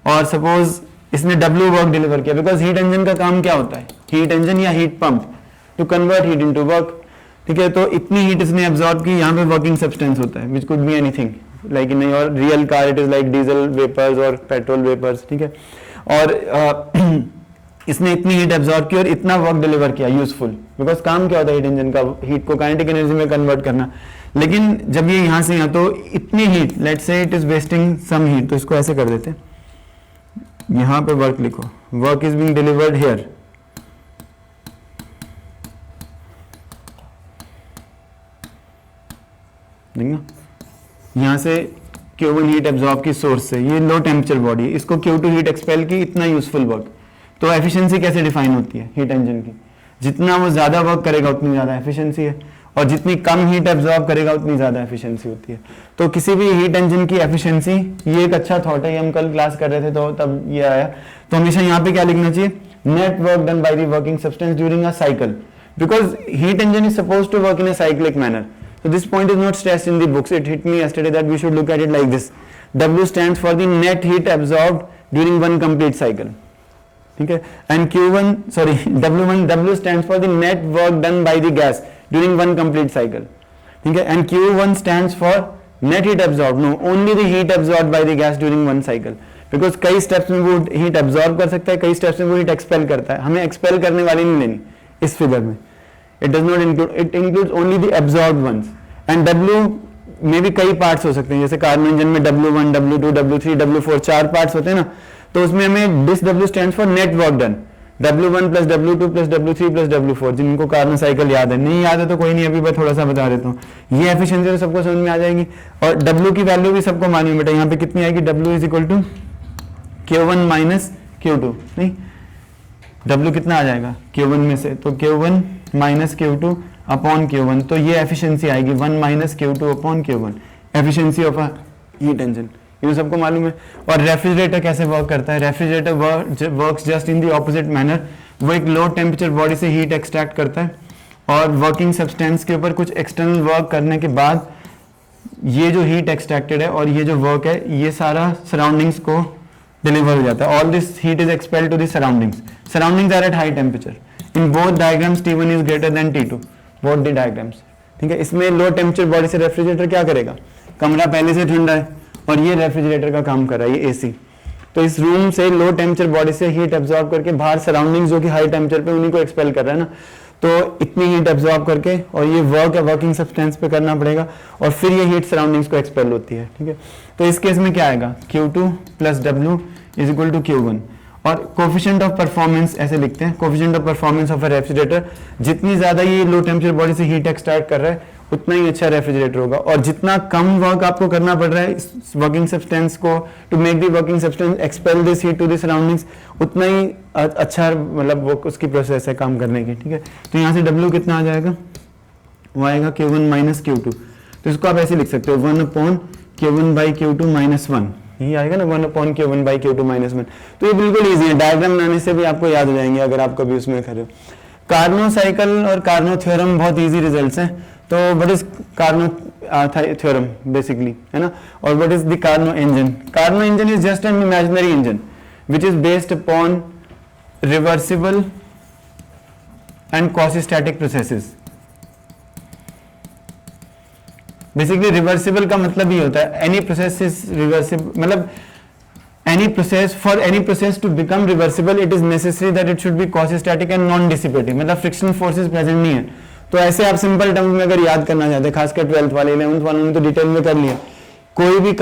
और सपोज इसने W वर्क डिलीवर किया, because heat engine का काम क्या होता है, हीट इंजन या heat pump to convert heat into work, ठीक है। तो इतनी हीट इसने एब्जॉर्ब की, यहाँ पे वर्किंग सब्सटेंस होता है which could be anything, like in your real car it is like diesel vapours और पेट्रोल वेपर्स, ठीक है। और इसने इतनी हीट एब्जॉर्ब की और इतना वर्क डिलीवर किया यूजफुल, बिकॉज काम क्या होता है हीट इंजन का, हीट को काइनेटिक एनर्जी में कन्वर्ट करना। लेकिन जब ये यहाँ से यहाँ, तो इतनी heat, let's say it is wasting some heat, तो इसको ऐसे कर देते हैं, यहाँ पे वर्क लिखो, work is being delivered here, यहाँ से Q1 हीट एब्जॉर्ब की सोर्स से, ये लो टेम्परेचर बॉडी, इसको Q2 हीट एक्सपेल की, इतना यूजफुल वर्क। तो एफिशिएंसी कैसे डिफाइन होती है हीट इंजन की, जितना वो ज्यादा वर्क करेगा उतनी ज्यादा एफिशिएंसी है, और जितनी कम हीट एब्जॉर्ब करेगा उतनी ज्यादा एफिशिएंसी होती है। तो किसी भी हीट इंजन की एफिशिएंसी, ये एक अच्छा थॉट है, ये हम कल क्लास कर रहे थे तो तब ये आया। तो हमेशा यहाँ पे क्या लिखना चाहिए, net work done by the working substance during a cycle, because heat engine is supposed to work in a cyclic manner. So this point is not stressed in the books. It hit me yesterday that we should look at it like this. W stands for the net heat absorbed during one complete cycle. ठीक है, and Q1, sorry, W stands for the net work done by the gas during one complete cycle. ठीक है, and Q1 stands for net heat absorbed. No, only the heat absorbed by the gas during one cycle. Because कई steps में वो heat absorb कर सकता है, कई steps में वो heat expel करता है, हमें expel करने वाली नहीं लेनी इस फिगर में। It does not include, it includes only the absorbed ones. And W में भी कई पार्ट्स हो सकते हैं, जैसे कार्बन इंजन में W1, W2, W3, W4 चार पार्ट्स होते हैं ना, तो उसमें हमें this W stands for net work done, W1 plus W2 plus W3 plus W4, जिनको कार्बन साइकिल याद है, नहीं याद है तो कोई नहीं, अभी मैं थोड़ा सा बता देता हूँ। ये एफिशिएंसी तो सबको समझ में आ जाएगी, और W की वैल्यू भी सबको मालूम है बेटा, यहाँ पे कितनी आएगी, W is equal to Q1 minus Q2, नहीं W कितना आ जाएगा Q1 में से, तो Q1 minus Q2 upon Q1, तो ये एफिशिएंसी आएगी 1 minus Q2 upon Q1, efficiency of a heat engine, ये सबको मालूम है। और रेफ्रिजरेटर कैसे वर्क करता है, refrigerator works just in the opposite manner, वो एक लो टेम्परेचर बॉडी से हीट एक्सट्रैक्ट करता है, और वर्किंग सब्सटेंस के ऊपर कुछ एक्सटर्नल वर्क करने के बाद ये जो हीट एक्सट्रैक्टेड है और ये जो वर्क है, ये सारा सराउंडिंग्स को डिलीवर हो जाता है। All this heat is expelled to the surroundings are at high temperature. In both diagrams T1 is greater than T2, both the diagrams, ठीक है। इसमें लो टेम्परेचर बॉडी से रेफ्रिजरेटर क्या करेगा, कमरा पहले से ठंडा है और ये रेफ्रिजरेटर का काम कर रहा है, ये एसी। तो इस रूम से लो टेम्परेचर बॉडी से हीट एब्जॉर्ब करके बाहर सराउंडिंग्स जो कि हाई टेम्परेचर पे उन्हीं को एक्सपेल कर रहा है ना, तो इतनी हीट एब्जॉर्ब करके और ये वर्क या वर्किंग सब्सटेंस पे करना पड़ेगा और फिर ये हीट सराउंडिंग्स को एक्सपेल होती है, ठीक है। तो इस केस में क्या आएगा, Q2 plus W is equal to Q1। और कोफिशिएंट ऑफ परफॉर्मेंस ऐसे लिखते हैं, coefficient of performance of a refrigerator, जितनी ज्यादा ये लो टेम्परेचर बॉडी से हीट एक्सट्रैक्ट कर रहा है उतना ही अच्छा रेफ्रिजरेटर होगा, और जितना कम वर्क आपको करना पड़ रहा है इस वर्किंग सब्सटेंस को to make the working substance expel this heat to the surroundings, उतना ही अच्छा मतलब वो उसकी प्रोसेस है काम करने की, ठीक है। तो यहाँ से W कितना आ जाएगा, वो आएगा Q1 माइनस Q2। तो इसको आप ऐसे लिख सकते हो 1/Q1 बाई Q2 माइनस 1, यही आएगा ना 1/Q1 बाई Q2 माइनस 1। तो ये बिल्कुल ईजी है, डायग्राम बनाने से भी आपको याद हो जाएंगे अगर आप कभी उसमें खड़े हो। कार्नो साइकिल और कार्नो थ्योरम बहुत ईजी रिजल्ट्स हैं। तो what is Carnot theorem basically, है ना, और what is the Carnot engine. Carnot engine is just an imaginary engine which is based upon reversible and quasi-static processes. Basically reversible का मतलब ये होता है एनी प्रोसेस इज रिवर्सिबल, मतलब any process, for any process to become reversible it is necessary that it should be quasi-static and non-dissipative, मतलब frictional forces present नहीं है। तो ऐसे आप सिंपल टर्म में अगर याद करना चाहते हैं, खासकर 12th वाले 11th वालों ने तो डिटेल में कर लिया। कोई भी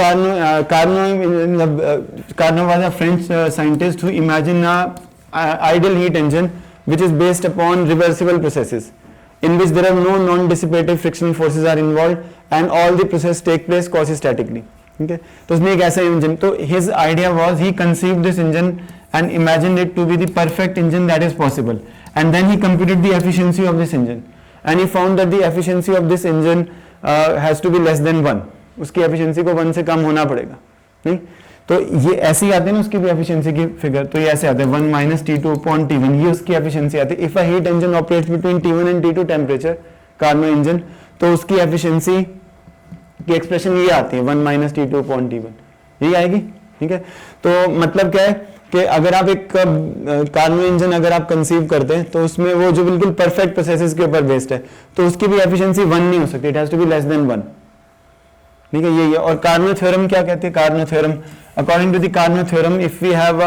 Carnot was a French scientist who imagine ideal heat engine which is based upon reversible processes in which there are no non-dissipative frictional forces are involved and all the process take place quasi-statically, ठीक है। तो उसने एक ऐसा engine, तो his idea was he conceived this engine and imagined it to be the perfect engine that is possible, and then he computed the efficiency of this engine and he found that the efficiency of this engine has to be less than 1, उसकी efficiency को 1 से कम होना पड़ेगा, नहीं। तो ये ऐसे ही आते हैं ना उसकी भी efficiency की फिगर, तो ये ऐसे आते हैं 1 minus T2 upon T1, ये उसकी efficiency आती है। If a heat engine operates between T1 and T2 temperature, Carnot engine, तो उसकी efficiency की एक्सप्रेशन ये आती है 1 माइनस T2 अपॉन T1, यही आएगी, ठीक है। तो मतलब क्या है कि अगर आप एक कार्नो इंजन अगर आप कंसीव करते हैं तो उसमें वो जो बिल्कुल परफेक्ट प्रोसेसेस के ऊपर बेस्ड है, तो उसकी भी एफिशिएंसी 1 नहीं हो सकती, it has to be less than 1, ठीक है। यही है। और कार्नो थ्योरम क्या कहते हैं, Carnot theorem, according to the Carnot theorem, if we have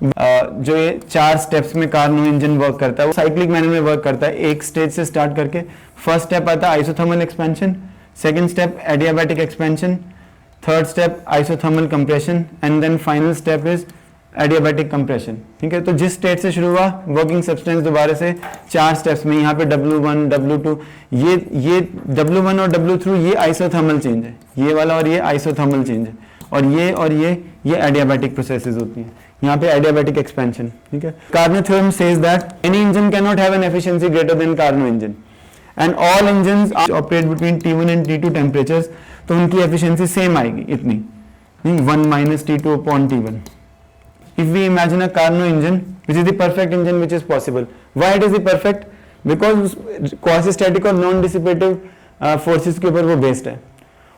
जो ये 4 स्टेप्स में कार्नो इंजन वर्क करता है, वो साइक्लिक मैनर में वर्क करता है। एक स्टेज से स्टार्ट करके फर्स्ट स्टेप आता है isothermal expansion, second step adiabatic expansion, third step isothermal compression and then final step is adiabatic compression, ठीक है। तो जिस स्टेट से शुरू हुआ वर्किंग सब्सटेंस दोबारा से 4 स्टेप्स में, यहाँ पे W1 W2, ये W1 और W3 ये आइसोथर्मल चेंज है, ये वाला और ये आइसोथर्मल चेंज है, और ये एडियाबैटिक प्रोसेसेस होती हैं, यहाँ पे एडियाबैटिक एक्सपेंशन, ठीक है। Carnot theorem says that any engine can not have an efficiency greater than Carnot engine and all engines operate between T1 and T2 temperatures, तो उनकी efficiency same आएगी इतनी, 1 minus T2 upon T1. If we imagine a Carnot engine which is the perfect engine which is possible, why it is the perfect? Because quasi-static और non-dissipative forces के ऊपर वो based है,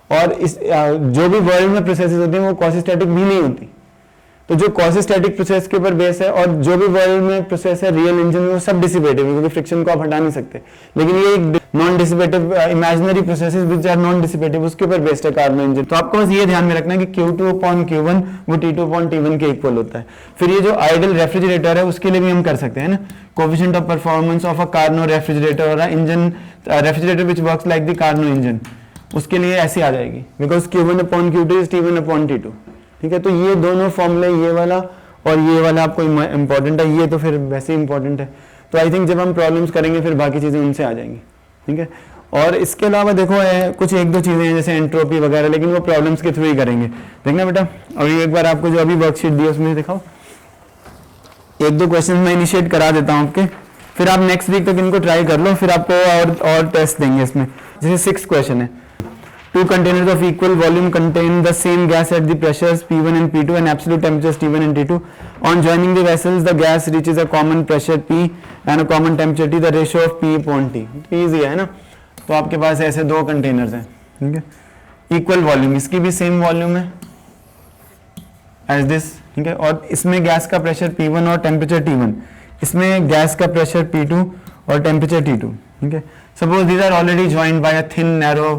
और इस जो भी वर्ल्ड में प्रोसेसेस होती हैं वो quasi-static भी नहीं होती। तो जो क्वासी-स्टैटिक प्रोसेस के ऊपर बेस है और जो भी वर्ल्ड में प्रोसेस है रियल इंजन में वो सब डिसिपेटिव है, क्योंकि फ्रिक्शन को आप हटा नहीं सकते। लेकिन ये एक non dissipative imaginary processes which are non dissipative, उसके ऊपर बेस्ड है कार्नो इंजन। तो आपको बस ये ध्यान में रखना है कि Q2 अपॉन Q1 वो T2 अपॉन T1 के इक्वल होता है। फिर ये जो आइडियल रेफ्रिजरेटर है उसके लिए भी हम कर सकते हैं ना, coefficient of performance of a Carnot refrigerator और engine refrigerator which works like the Carnot engine, उसके लिए ऐसे आ जाएगी, because Q1 upon Q2 is T1 upon T2, ठीक है। तो ये दोनों फॉर्मूले, ये वाला और ये वाला आपको इंपॉर्टेंट है, ये तो फिर वैसे ही इंपॉर्टेंट है। तो आई थिंक जब हम प्रॉब्लम्स करेंगे फिर बाकी चीज़ें उनसे आ जाएंगी, ठीक है। और इसके अलावा देखो कुछ 1-2 चीज़ें हैं जैसे एंट्रोपी वगैरह, लेकिन वो प्रॉब्लम्स के थ्रू ही करेंगे, देखना बेटा। और ये एक बार आपको जो अभी वर्कशीट दी है उसमें दिखाओ, 1-2 क्वेश्चन मैं इनिशिएट करा देता हूँ आपके, फिर आप नेक्स्ट वीक तक इनको ट्राई कर लो, फिर आपको और टेस्ट देंगे इसमें। जैसे 6 क्वेश्चन है, 2 containers of equal volume contain the same gas at the pressures P1 and P2 and absolute temperatures T1 and T2. On joining the vessels, the gas reaches a common pressure P and a common temperature T. The ratio of P upon T. Easy है ना। तो आपके पास ऐसे 2 containers हैं, ठीक है, equal volume, इसकी भी सेम वॉल्यूम है एज दिस, ठीक है। और इसमें गैस का प्रेशर P1 और टेम्परेचर T1, इसमें गैस का प्रेशर P2 और टेम्परेचर T2, ठीक है. Suppose these are already joined by a thin narrow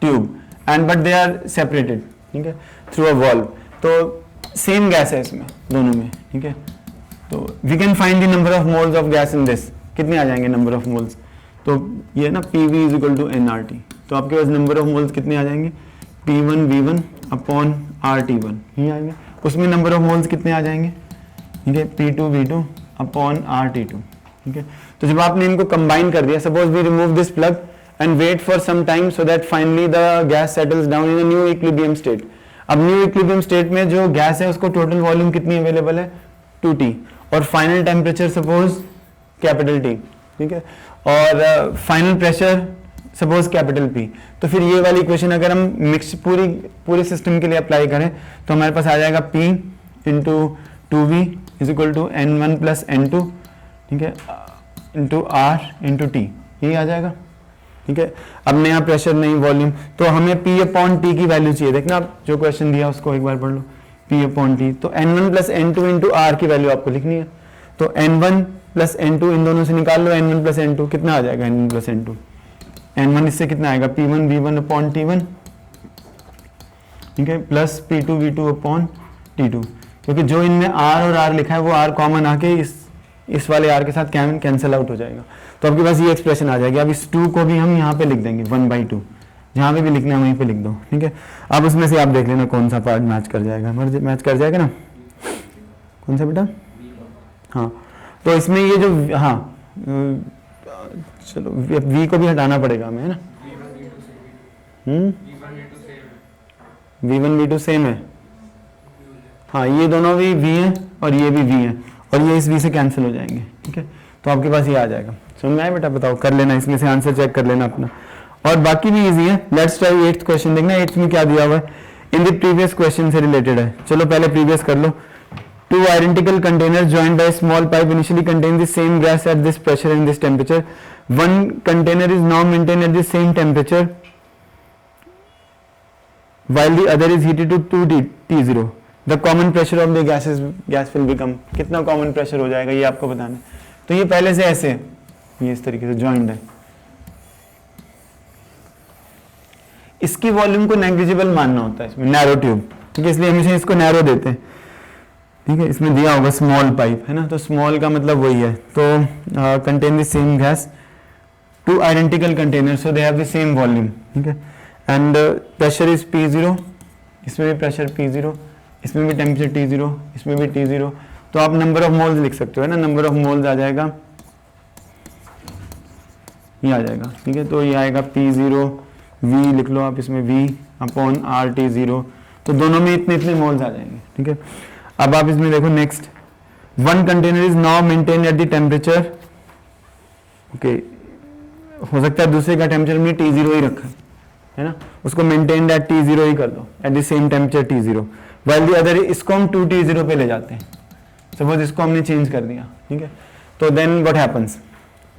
tube and but they are separated, ठीक है, थ्रू अ वॉल्व. तो सेम गैस है इसमें दोनों में, ठीक है. तो we can find the number of moles of gas in this. कितने आ जाएंगे नंबर ऑफ मोल्स? तो ये ना PV is equal to nRT. तो आपके पास नंबर ऑफ मोल्स कितने आ जाएंगे? P1 V1 अपॉन RT1 ये आएंगे. उसमें नंबर ऑफ मोल्स कितने आ जाएंगे? ठीक है, P2 V2 अपॉन RT2. ठीक है. तो जब आपने इनको कंबाइन कर दिया, suppose we remove this plug and wait for some time so that finally the gas settles down in a new equilibrium state. अब न्यू इक्विलिब्रियम स्टेट में जो गैस है उसको टोटल वॉल्यूम कितनी अवेलेबल है? 2T. और final temperature suppose capital T. ठीक है. और final pressure suppose capital P. तो फिर ये वाली इक्वेशन अगर हम मिक्स पूरे सिस्टम के लिए अप्लाई करें तो हमारे पास आ जाएगा P into 2V is equal to N1 plus N2, ठीक है, इंटू R इंटू T. यही आ जाएगा. ठीक है. अब नया प्रेशर नहीं वॉल्यूम, तो हमें P अपॉन T की वैल्यू चाहिए. देखना आप जो क्वेश्चन दिया उसको एक बार पढ़ लो. P अपॉन T, तो N1 plus N2 into R की वैल्यू आपको लिखनी है. तो N1 प्लस N2 इन दोनों से निकाल लो. N1 प्लस N2 कितना आ जाएगा? N1 plus N2. N1 इससे कितना आएगा? P1 V1 अपॉन T1, ठीक है, plus P2 V2 upon T2. क्योंकि जो इनमें R और R लिखा है वो R कॉमन आके इस वाले R के साथ कैंसिल आउट हो जाएगा. तो आपके पास ये एक्सप्रेशन आ जाएगी. अब इस 2 को भी हम यहाँ पे लिख देंगे 1/2. जहाँ पे भी लिखना है वहीं पे लिख दो. ठीक है. अब उसमें से आप देख लेना कौन सा पार्ट मैच कर जाएगा. मैच कर जाएगा ना? कौन सा बेटा? हाँ. तो इसमें ये जो, हाँ चलो V को भी हटाना पड़ेगा हमें, है ना? V1 V2 सेम है. हाँ, ये दोनों भी V हैं और ये भी V हैं और ये इस V से कैंसिल हो जाएंगे. ठीक है. तो आपके पास ये आ जाएगा. समझ में आया बेटा? बताओ, कर लेना, इसमें से आंसर चेक कर लेना अपना. और बाकी भी इजी है. Let's try 8th question. देखना 8th में क्या दिया हुआ है. इन द प्रीवियस क्वेश्चन से रिलेटेड है. चलो पहले प्रीवियस कर लो. 2 identical containers joined by a small pipe initially contain the same gas at this pressure and this temperature. One container is now maintained at the same temperature while the other is heated to 2T0. The common pressure of the gas will become. कितना common pressure हो जाएगा ये आपको बताना है. तो ये पहले से ऐसे ये इस तरीके से joined है. इसकी वॉल्यूम को नेग्लिजिबल मानना होता है इसमें, नैरो ट्यूब. ठीक है, इसलिए हमेशा इसको नैरो देते हैं. ठीक है. इसमें दिया होगा स्मॉल पाइप, है ना? तो स्मॉल का मतलब वही है. तो contain the same gas, 2 identical container so they have the same volume. ठीक है. And pressure is P0. इसमें भी प्रेशर P0, इसमें भी टेम्परेचर T0, इसमें भी T0. तो आप नंबर ऑफ मोल्स लिख सकते हो, है ना? नंबर ऑफ मोल्स आ जाएगा, ये आ जाएगा. ठीक है. तो ये आएगा P0 V लिख लो आप, इसमें V अपॉन RT0. तो दोनों में इतने इतने मोल्स आ जाएंगे. ठीक है. अब आप इसमें देखो next. 1 container is now maintain at the temperature. Okay, हो सकता है दूसरे का टेम्परेचर में T0 ही रखा है ना? उसको मेंटेन एट T0 ही कर दो, at the same temperature T0. While the other, इसको हम 2T0 पे ले जाते हैं. सपोज इसको हमने चेंज कर दिया. ठीक है. तो देन व्हाट हैपेंस?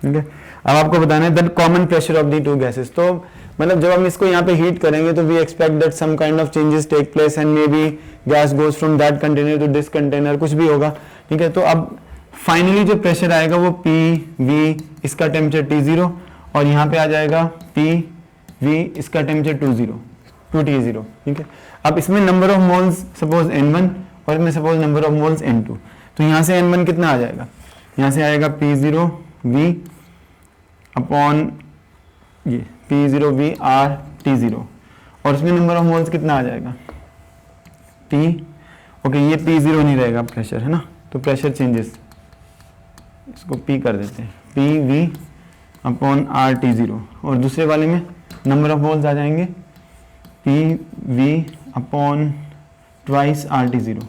ठीक है. अब आपको बताना है the common pressure of the 2 gases. तो मतलब जब हम इसको यहाँ पे हीट करेंगे तो we expect that some kind of changes take place and may be gas goes from that container to this container, कुछ भी होगा. ठीक है. तो अब फाइनली जो प्रेशर आएगा वो PV, इसका टेम्परेचर T0 और यहाँ पे आ जाएगा PV, इसका टेम्परेचर 2T0. ठीक है. अब इसमें number of moles suppose N1 और इसमें suppose number of moles N2. तो यहाँ से N1 कितना आ जाएगा? यहाँ से आएगा P0 V अपॉन ये P0 V R T0 और इसमें नंबर ऑफ मोल्स कितना आ जाएगा? T. ओके, ये P0 नहीं रहेगा प्रेशर, है ना? तो प्रेशर चेंजेस, इसको P कर देते हैं, PV अपॉन RT0. और दूसरे वाले में नंबर ऑफ मोल्स आ जाएंगे PV अपॉन ट्वाइस RT0.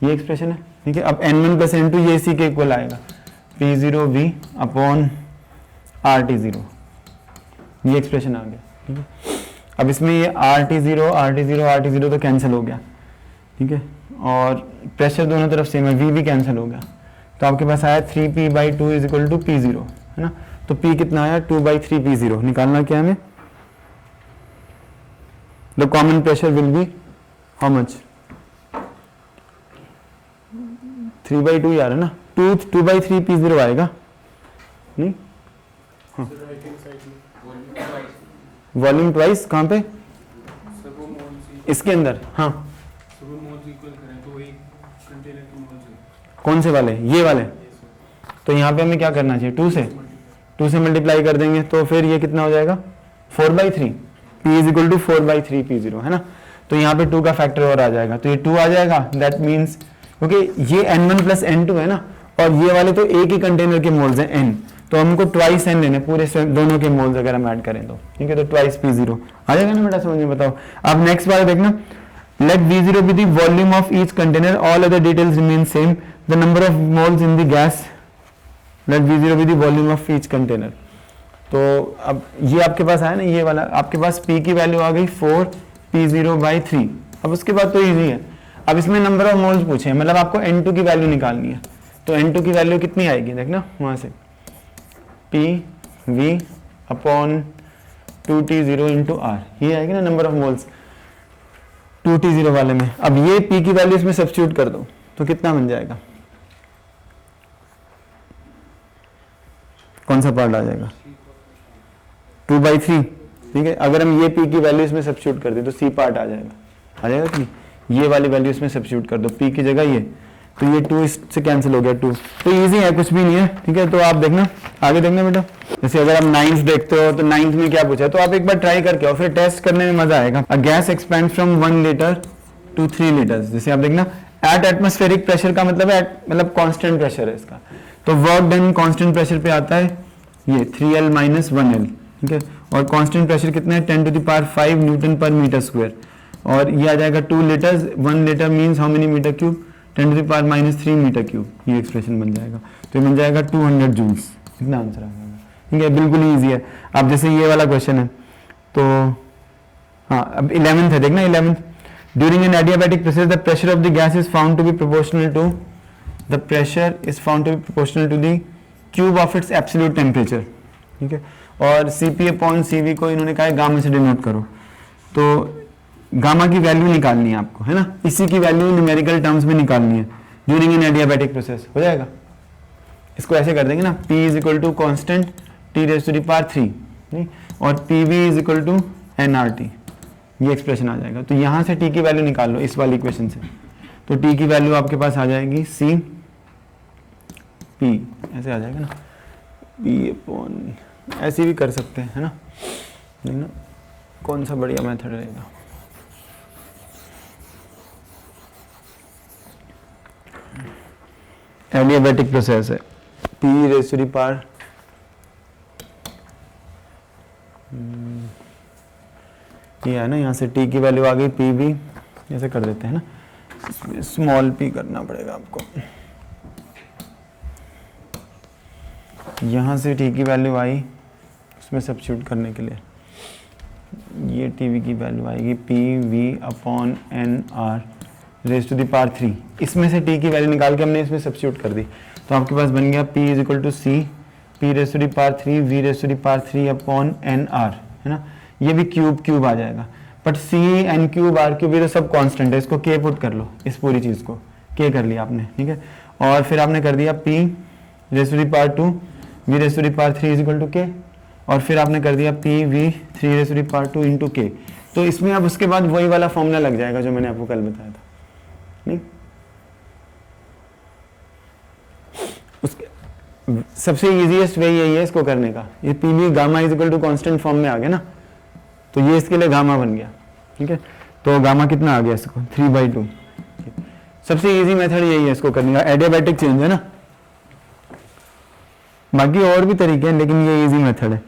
ये एक्सप्रेशन है. ठीक है. अब N1 प्लस N2 ये इसी के इक्वल आएगा, P0 V अपॉन RT0. ये एक्सप्रेशन आ गया. ठीक है. अब इसमें ये RT0 तो कैंसिल हो गया. ठीक है. और प्रेशर दोनों तरफ सेम है, V भी कैंसिल हो गया. तो आपके पास आया 3P/2 is equal to P0, है ना? तो P कितना आया? 2/3P0. निकालना क्या हमें? The common pressure will be how much? 3/2 यार, है ना? 2/3P0 आएगा नहीं? हाँ. वॉल्यूम ट्वाइस कहाँ पे, इसके अंदर, हाँ कौन से वाले, ये वाले, तो यहाँ पे हमें क्या करना चाहिए, 2 से मल्टीप्लाई कर देंगे तो फिर ये कितना हो जाएगा 4/3, P is equal to 4/3 P0 है ना। तो यहाँ पे 2 का फैक्टर और आ जाएगा, तो ये 2 आ जाएगा, दैट मीन्स क्योंकि ये N1 प्लस N2 है ना, और ये वाले तो एक ही कंटेनर के मोल्स हैं N, तो हमको ट्वाइस N लेने पूरे दोनों के मोल्स अगर हम ऐड करें तो, ठीक है, तो ट्वाइस P0 आ जाएगा ना बेटा, समझ में, बताओ। अब नेक्स्ट बार देखना, let V0 be the volume of each container, all other details remain same, the number of moles in the gas, let V0 be the volume of each container. तो अब ये आपके पास आया ना, ये वाला आपके पास P की वैल्यू आ गई 4P0/3। अब उसके बाद तो इजी है, अब इसमें नंबर ऑफ मोल्स पूछे, मतलब आपको N2 की वैल्यू निकालनी है, तो N2 की वैल्यू कितनी आएगी देखना वहां से, PV/2T0 इंटू R, ये आएगी ना नंबर ऑफ मोल्स 2T0 वाले में। अब ये P की वैल्यू इसमें सब्स्टिट्यूट कर दो तो कितना बन जाएगा, कौन सा पार्ट आ जाएगा, 2/3, ठीक है। अगर हम ये P की वैल्यू इसमें सब्स्टिट्यूट कर दें तो C पार्ट आ जाएगा कि नहीं, ये वाली वैल्यू इसमें सब्स्टिट्यूट कर दो, P की जगह ये, तो ये 2 इससे कैंसिल हो गया 2, तो इजी है, कुछ भी नहीं है, ठीक है। तो आप देखना आगे देखना बेटा, जैसे अगर आप 9th देखते हो तो 9th में क्या पूछा है, तो आप एक बार ट्राई करके आओ, फिर टेस्ट करने में मजा आएगा। A gas expand from 1 litre to 3 litres, जैसे आप देखना एट एटमॉस्फेरिक प्रेशर का मतलब है मतलब कांस्टेंट प्रेशर है इसका, तो वर्क डन कांस्टेंट प्रेशर पे आता है ये 3L - 1L, ठीक है, और कांस्टेंट प्रेशर कितना है 10⁵ न्यूटन पर मीटर स्क्वायर, और ये आ जाएगा 2 litres, 1 litre means how many metre cube, 10⁻³ metre cube, ये एक्सप्रेशन बन जाएगा, तो ये बन जाएगा 200 जूल्स, इतना आंसर आ जाएगा, ठीक है, बिल्कुल ईजी है। अब जैसे ये वाला क्वेश्चन है, तो हाँ अब 11th है, देखना 11th, during an adiabatic process the pressure of the gas is found to be proportional to, the pressure is found to be proportional to the cube of its absolute temperature, ठीक है, और CP/CV को इन्होंने कहा है gamma से denote करो, तो गामा की वैल्यू निकालनी है आपको, है ना, इसी की वैल्यू न्यूमेरिकल टर्म्स में निकालनी है ड्यूरिंग एन एडियाबैटिक प्रोसेस, हो जाएगा। इसको ऐसे कर देंगे ना, P is equal to constant T⁻3 नहीं, और PV is equal to nRT, ये एक्सप्रेशन आ जाएगा। तो यहाँ से T की वैल्यू निकाल लो इस वाली इक्वेशन से, तो T की वैल्यू आपके पास आ जाएगी CP, ऐसे आ जाएगा ना, P/, ऐसे भी कर सकते हैं, है ना, देखना कौन सा बढ़िया मेथड रहेगा। एडियाबैटिक प्रोसेस है, P⁻, ये है ना, यहाँ से T की वैल्यू आ गई PV, ऐसे कर देते हैं ना, स्मॉल p करना पड़ेगा आपको, यहाँ से T की वैल्यू आई उसमें सब्स्टिट्यूट करने के लिए, ये TV की वैल्यू आएगी PV/nR⁻3, इसमें से T की वैल्यू निकाल के हमने इसमें सब्स्टिट्यूट कर दी, तो आपके पास बन गया P is equal to C P⁻3 V⁻3/nR, है ना, ये भी क्यूब आ जाएगा, बट C/n⁻R⁻, ये तो सब कांस्टेंट है, इसको K पुट कर लो, इस पूरी चीज़ को K कर लिया आपने, ठीक है, और फिर आपने कर दिया P⁻2 V⁻3 is equal to K, और फिर आपने कर दिया PV3⁻2 इंटू K, तो इसमें अब उसके बाद वही वाला फॉर्मूला लग जाएगा जो मैंने आपको कल बताया था, नहीं, उसके सबसे इजीएस्ट वे यही है इसको करने का, ये PV gamma is equal to constant form में आ गया ना, तो ये इसके लिए गामा बन गया, ठीक है, तो गामा कितना आ गया इसको 3/2, सबसे इजी मेथड यही है इसको करने का, एडियाबैटिक चेंज है ना, बाकी और भी तरीके हैं लेकिन ये इजी मेथड है।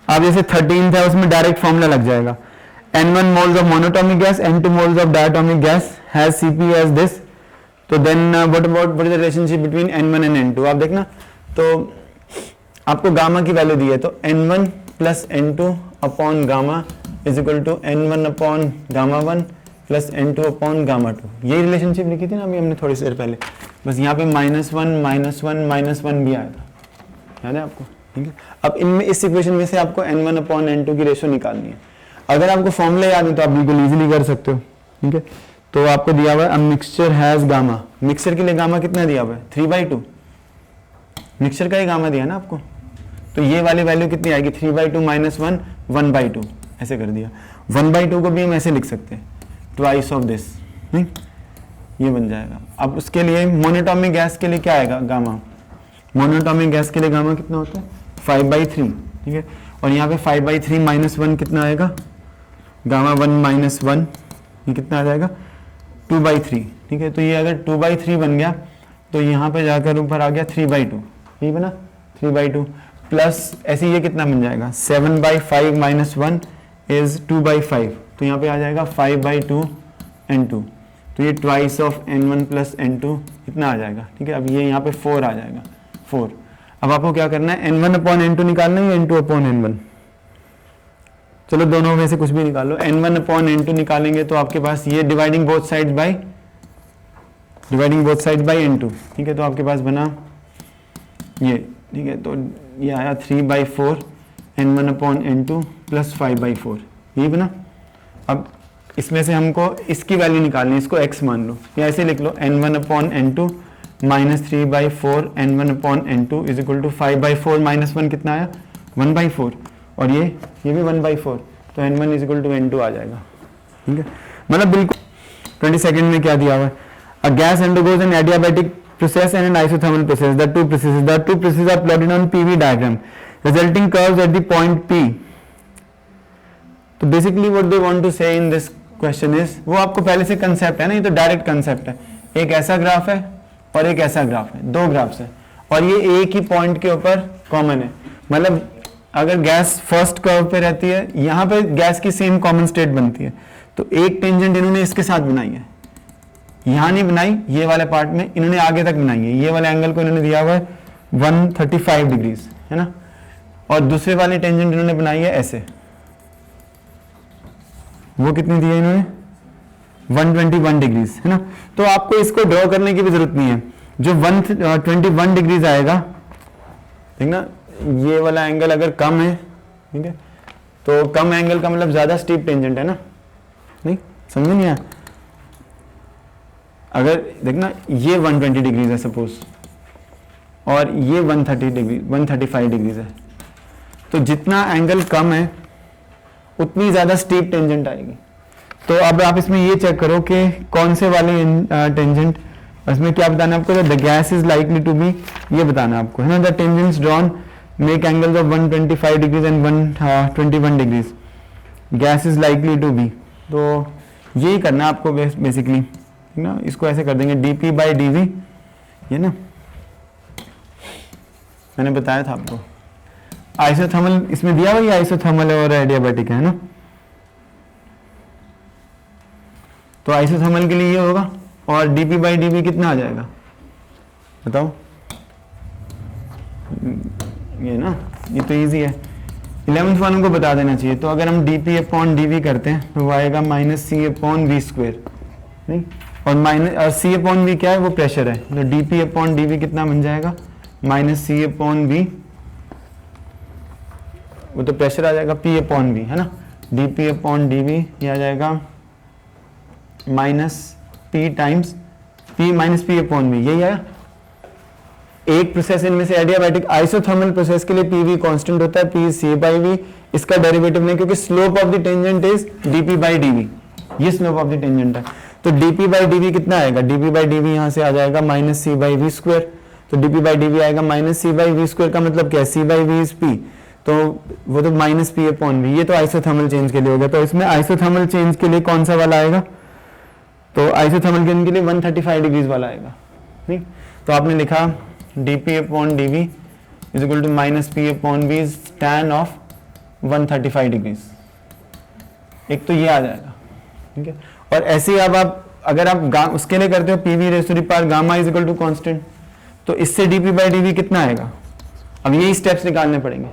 अब जैसे 13th है उसमें डायरेक्ट फॉर्मूला लग जाएगा, N1 moles of monatomic gas, N2 moles of diatomic gas has CP as this, तो then what is the relationship between N1 and N2, आप देखना, तो आपको गामा की वैल्यू दी है, तो N1 + N2 upon gamma is equal to N1 upon गामा1 plus N2 upon गामा2, यही रिलेशनशिप लिखी थी ना अभी हमने थोड़ी देर पहले, बस यहाँ पे -1 भी आया था, याद है आपको, ठीक है। अब इनमें इस इक्वेशन में से आपको N1 अपॉन N2 की रेशो निकालनी है, अगर आपको फॉर्मूला याद है तो आप बिल्कुल इजीली कर सकते हो, ठीक है। तो आपको दिया हुआ है मिक्सचर हैज गामा, मिक्सचर के लिए गामा कितना दिया हुआ है 3/2, मिक्सचर का ही गामा दिया ना आपको, तो ये वाली वैल्यू कितनी आएगी 3/2 - 1 1/2, ऐसे कर दिया। 1/2 को भी हम ऐसे लिख सकते हैं, ट्वाइस ऑफ दिस, नहीं, ये बन जाएगा। अब उसके लिए मोनोटॉमिक गैस के लिए क्या आएगा, गामा, मोनोटॉमिक गैस के लिए गामा कितना होता है 5/3, ठीक है। और यहाँ पे 5/3 माइनस 1 कितना आएगा, गामा 1 माइनस 1, ये कितना आ जाएगा 2/3, ठीक है। तो ये अगर 2/3 बन गया तो यहाँ पे जाकर ऊपर आ गया 3/2, ये बना 3/2 प्लस ऐसे ये कितना बन जाएगा 7/5 माइनस 1 इज 2/5, तो यहाँ पे आ जाएगा 5/2 n2, तो ये twice of n1 plus n2 कितना आ जाएगा, ठीक है। अब ये यहाँ पे 4 आ जाएगा 4। अब आपको क्या करना है, n1/n2 निकालना है या n2/n1, चलो दोनों में से कुछ भी निकालो। n1/n2 निकालेंगे तो आपके पास ये dividing both side by n2, ठीक है। तो आपके पास बना ये, ठीक है। तो ये आया 3/4 n1/n2 प्लस 5/4, यही बना। अब इसमें से हमको इसकी वैल्यू निकालनी है, इसको x मान लो या ऐसे लिख लो n1/n2 minus 3/4 n1/n2 is equal to 5/4 minus 1 कितना आया 1/4, और ये भी 1/4, तो n1 is equal to n2 आ जाएगा, ठीक है। मतलब बिल्कुल 22nd में क्या दिया हुआ है, a gas undergoes an adiabatic process and an isothermal process. The two processes are plotted on PV diagram. Resulting curves at the point P. तो basically what they want to say in this question is, वो आपको पहले से concept है ना, ये तो direct concept है, एक ऐसा ग्राफ है और एक ऐसा ग्राफ है, दो ग्राफ्स है और ये एक ही पॉइंट के ऊपर कॉमन है। मतलब अगर गैस फर्स्ट कर्व पे रहती है, यहाँ पे गैस की सेम कॉमन स्टेट बनती है, तो एक टेंजेंट इन्होंने इसके साथ बनाई है, यहाँ नहीं बनाई, ये वाले पार्ट में इन्होंने आगे तक बनाई है, ये वाले एंगल को इन्होंने दिया हुआ है 135 डिग्रीज, है ना, और दूसरे वाले टेंजेंट इन्होंने बनाई है ऐसे, वो कितनी दी है इन्होंने 121 डिग्रीज, है ना। तो आपको इसको ड्रॉ करने की भी जरूरत नहीं है, जो 121 डिग्रीज आएगा, ठीक ना, ये वाला एंगल अगर कम है, ठीक है, तो कम एंगल का मतलब ज्यादा स्टीप टेंजेंट है ना, नहीं समझ नहीं आया। अगर देखना ये 120 डिग्रीज है सपोज और ये 135 डिग्रीज है, तो जितना एंगल कम है उतनी ज्यादा स्टीप टेंजेंट आएगी। तो अब आप इसमें ये चेक करो कि कौन से वाले टेंजेंट, इसमें क्या बताना है आपको, the gas is likely to be, ये बताना है आपको, है ना। The tangents drawn make angles of 125 degrees and 121 degrees, gas is likely to be, तो यही करना है आपको बेसिकली ना। इसको ऐसे कर देंगे dp/dv, ये ना मैंने बताया था आपको। आइसोथर्मल इसमें दिया हुआ, ये आइसोथर्मल है और एडियाबैटिक है ना, तो आइसोथर्मल के लिए ये होगा, और dp/dv कितना आ जाएगा बताओ, ये ना, ये तो इजी है, 11th वालों को बता देना चाहिए। तो अगर हम dp/dv करते हैं तो वो आएगा -c/v², नहीं, और माइनस और c/v क्या है, वो प्रेशर है, तो dp/dv कितना बन जाएगा -c/v, वो तो प्रेशर आ जाएगा p/v, है ना, dp/dv ये आ जाएगा -p times p minus p/v, यही आया। एक प्रोसेस इनमें से एडियाबैटिक आइसोथर्मल प्रोसेस के लिए pv कांस्टेंट होता है, p c/v, इसका डेरिवेटिव नहीं, क्योंकि slope of the tangent is dp/dv, ये स्लोप ऑफ द टेंजेंट है। तो dp/dv कितना आएगा, dp/dv यहाँ से आ जाएगा -c/v², तो dp/dv आएगा -c/v² का मतलब क्या है, c/v इज p, तो वो तो -p/v, ये तो आइसोथर्मल चेंज के लिए होगा। तो इसमें आइसोथर्मल चेंज के लिए कौन सा वाला आएगा, तो आइसोथर्मल के लिए 135 डिग्रीज वाला आएगा, ठीक। तो आपने लिखा dp/dv is equal to -p/v is tan of 135 degrees, एक तो ये आ जाएगा, ठीक है। और ऐसे ही अब आप अगर आप उसके लिए करते हो pv⁻⁴ gamma is equal to constant, तो इससे dp/dv कितना आएगा, अब यही स्टेप्स निकालने पड़ेंगे।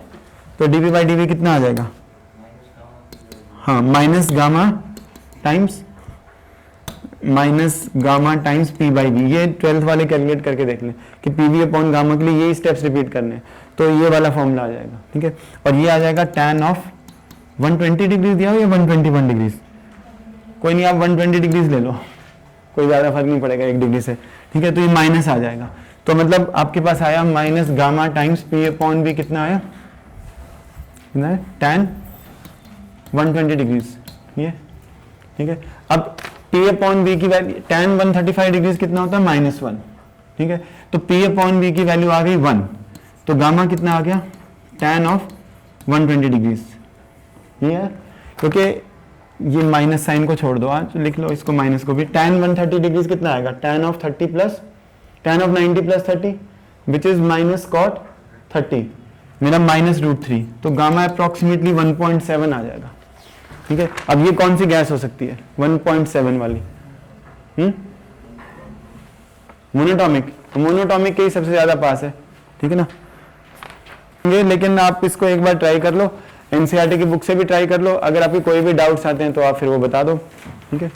तो dp/dv कितना आ जाएगा, हाँ माइनस गामा टाइम्स p/v, ये 12th वाले कैलकुलेट करके देख लें कि pv/गामा के लिए यही स्टेप्स रिपीट करने हैं, तो ये वाला फॉर्मूला आ जाएगा, ठीक है। और ये आ जाएगा tan ऑफ 120 डिग्री दिया हो या 121 डिग्रीज, कोई नहीं, आप 120 डिग्रीज ले लो, कोई ज़्यादा फर्क नहीं पड़ेगा 1 डिग्री से, ठीक है। तो ये माइनस आ जाएगा, तो मतलब आपके पास आया माइनस गामा टाइम्स p/v, कितना आया, tan 120 डिग्रीज, ये ठीक है। अब P अपॉन बी की वैल्यू tan 135 डिग्रीज कितना होता है -1, ठीक है। तो P अपॉन बी की वैल्यू आ गई 1, तो गामा कितना आ गया tan ऑफ 120 डिग्रीज, ये है। क्योंकि ये माइनस साइन को छोड़ दो, आज लिख लो इसको माइनस को भी। tan 130 डिग्रीज कितना आएगा tan of 30 plus tan of 90 plus 30 which is minus cot 30, मेरा -√3, तो गामा अप्रोक्सीमेटली 1.7 आ जाएगा, ठीक है। अब ये कौन सी गैस हो सकती है 1.7 वाली, मोनोटॉमिक, तो मोनोटॉमिक के ही सबसे ज्यादा पास है, ठीक है ना। लेकिन आप इसको एक बार ट्राई कर लो, एनसीईआरटी की बुक से भी ट्राई कर लो, अगर आपके कोई भी डाउट्स आते हैं तो आप फिर वो बता दो, ठीक है।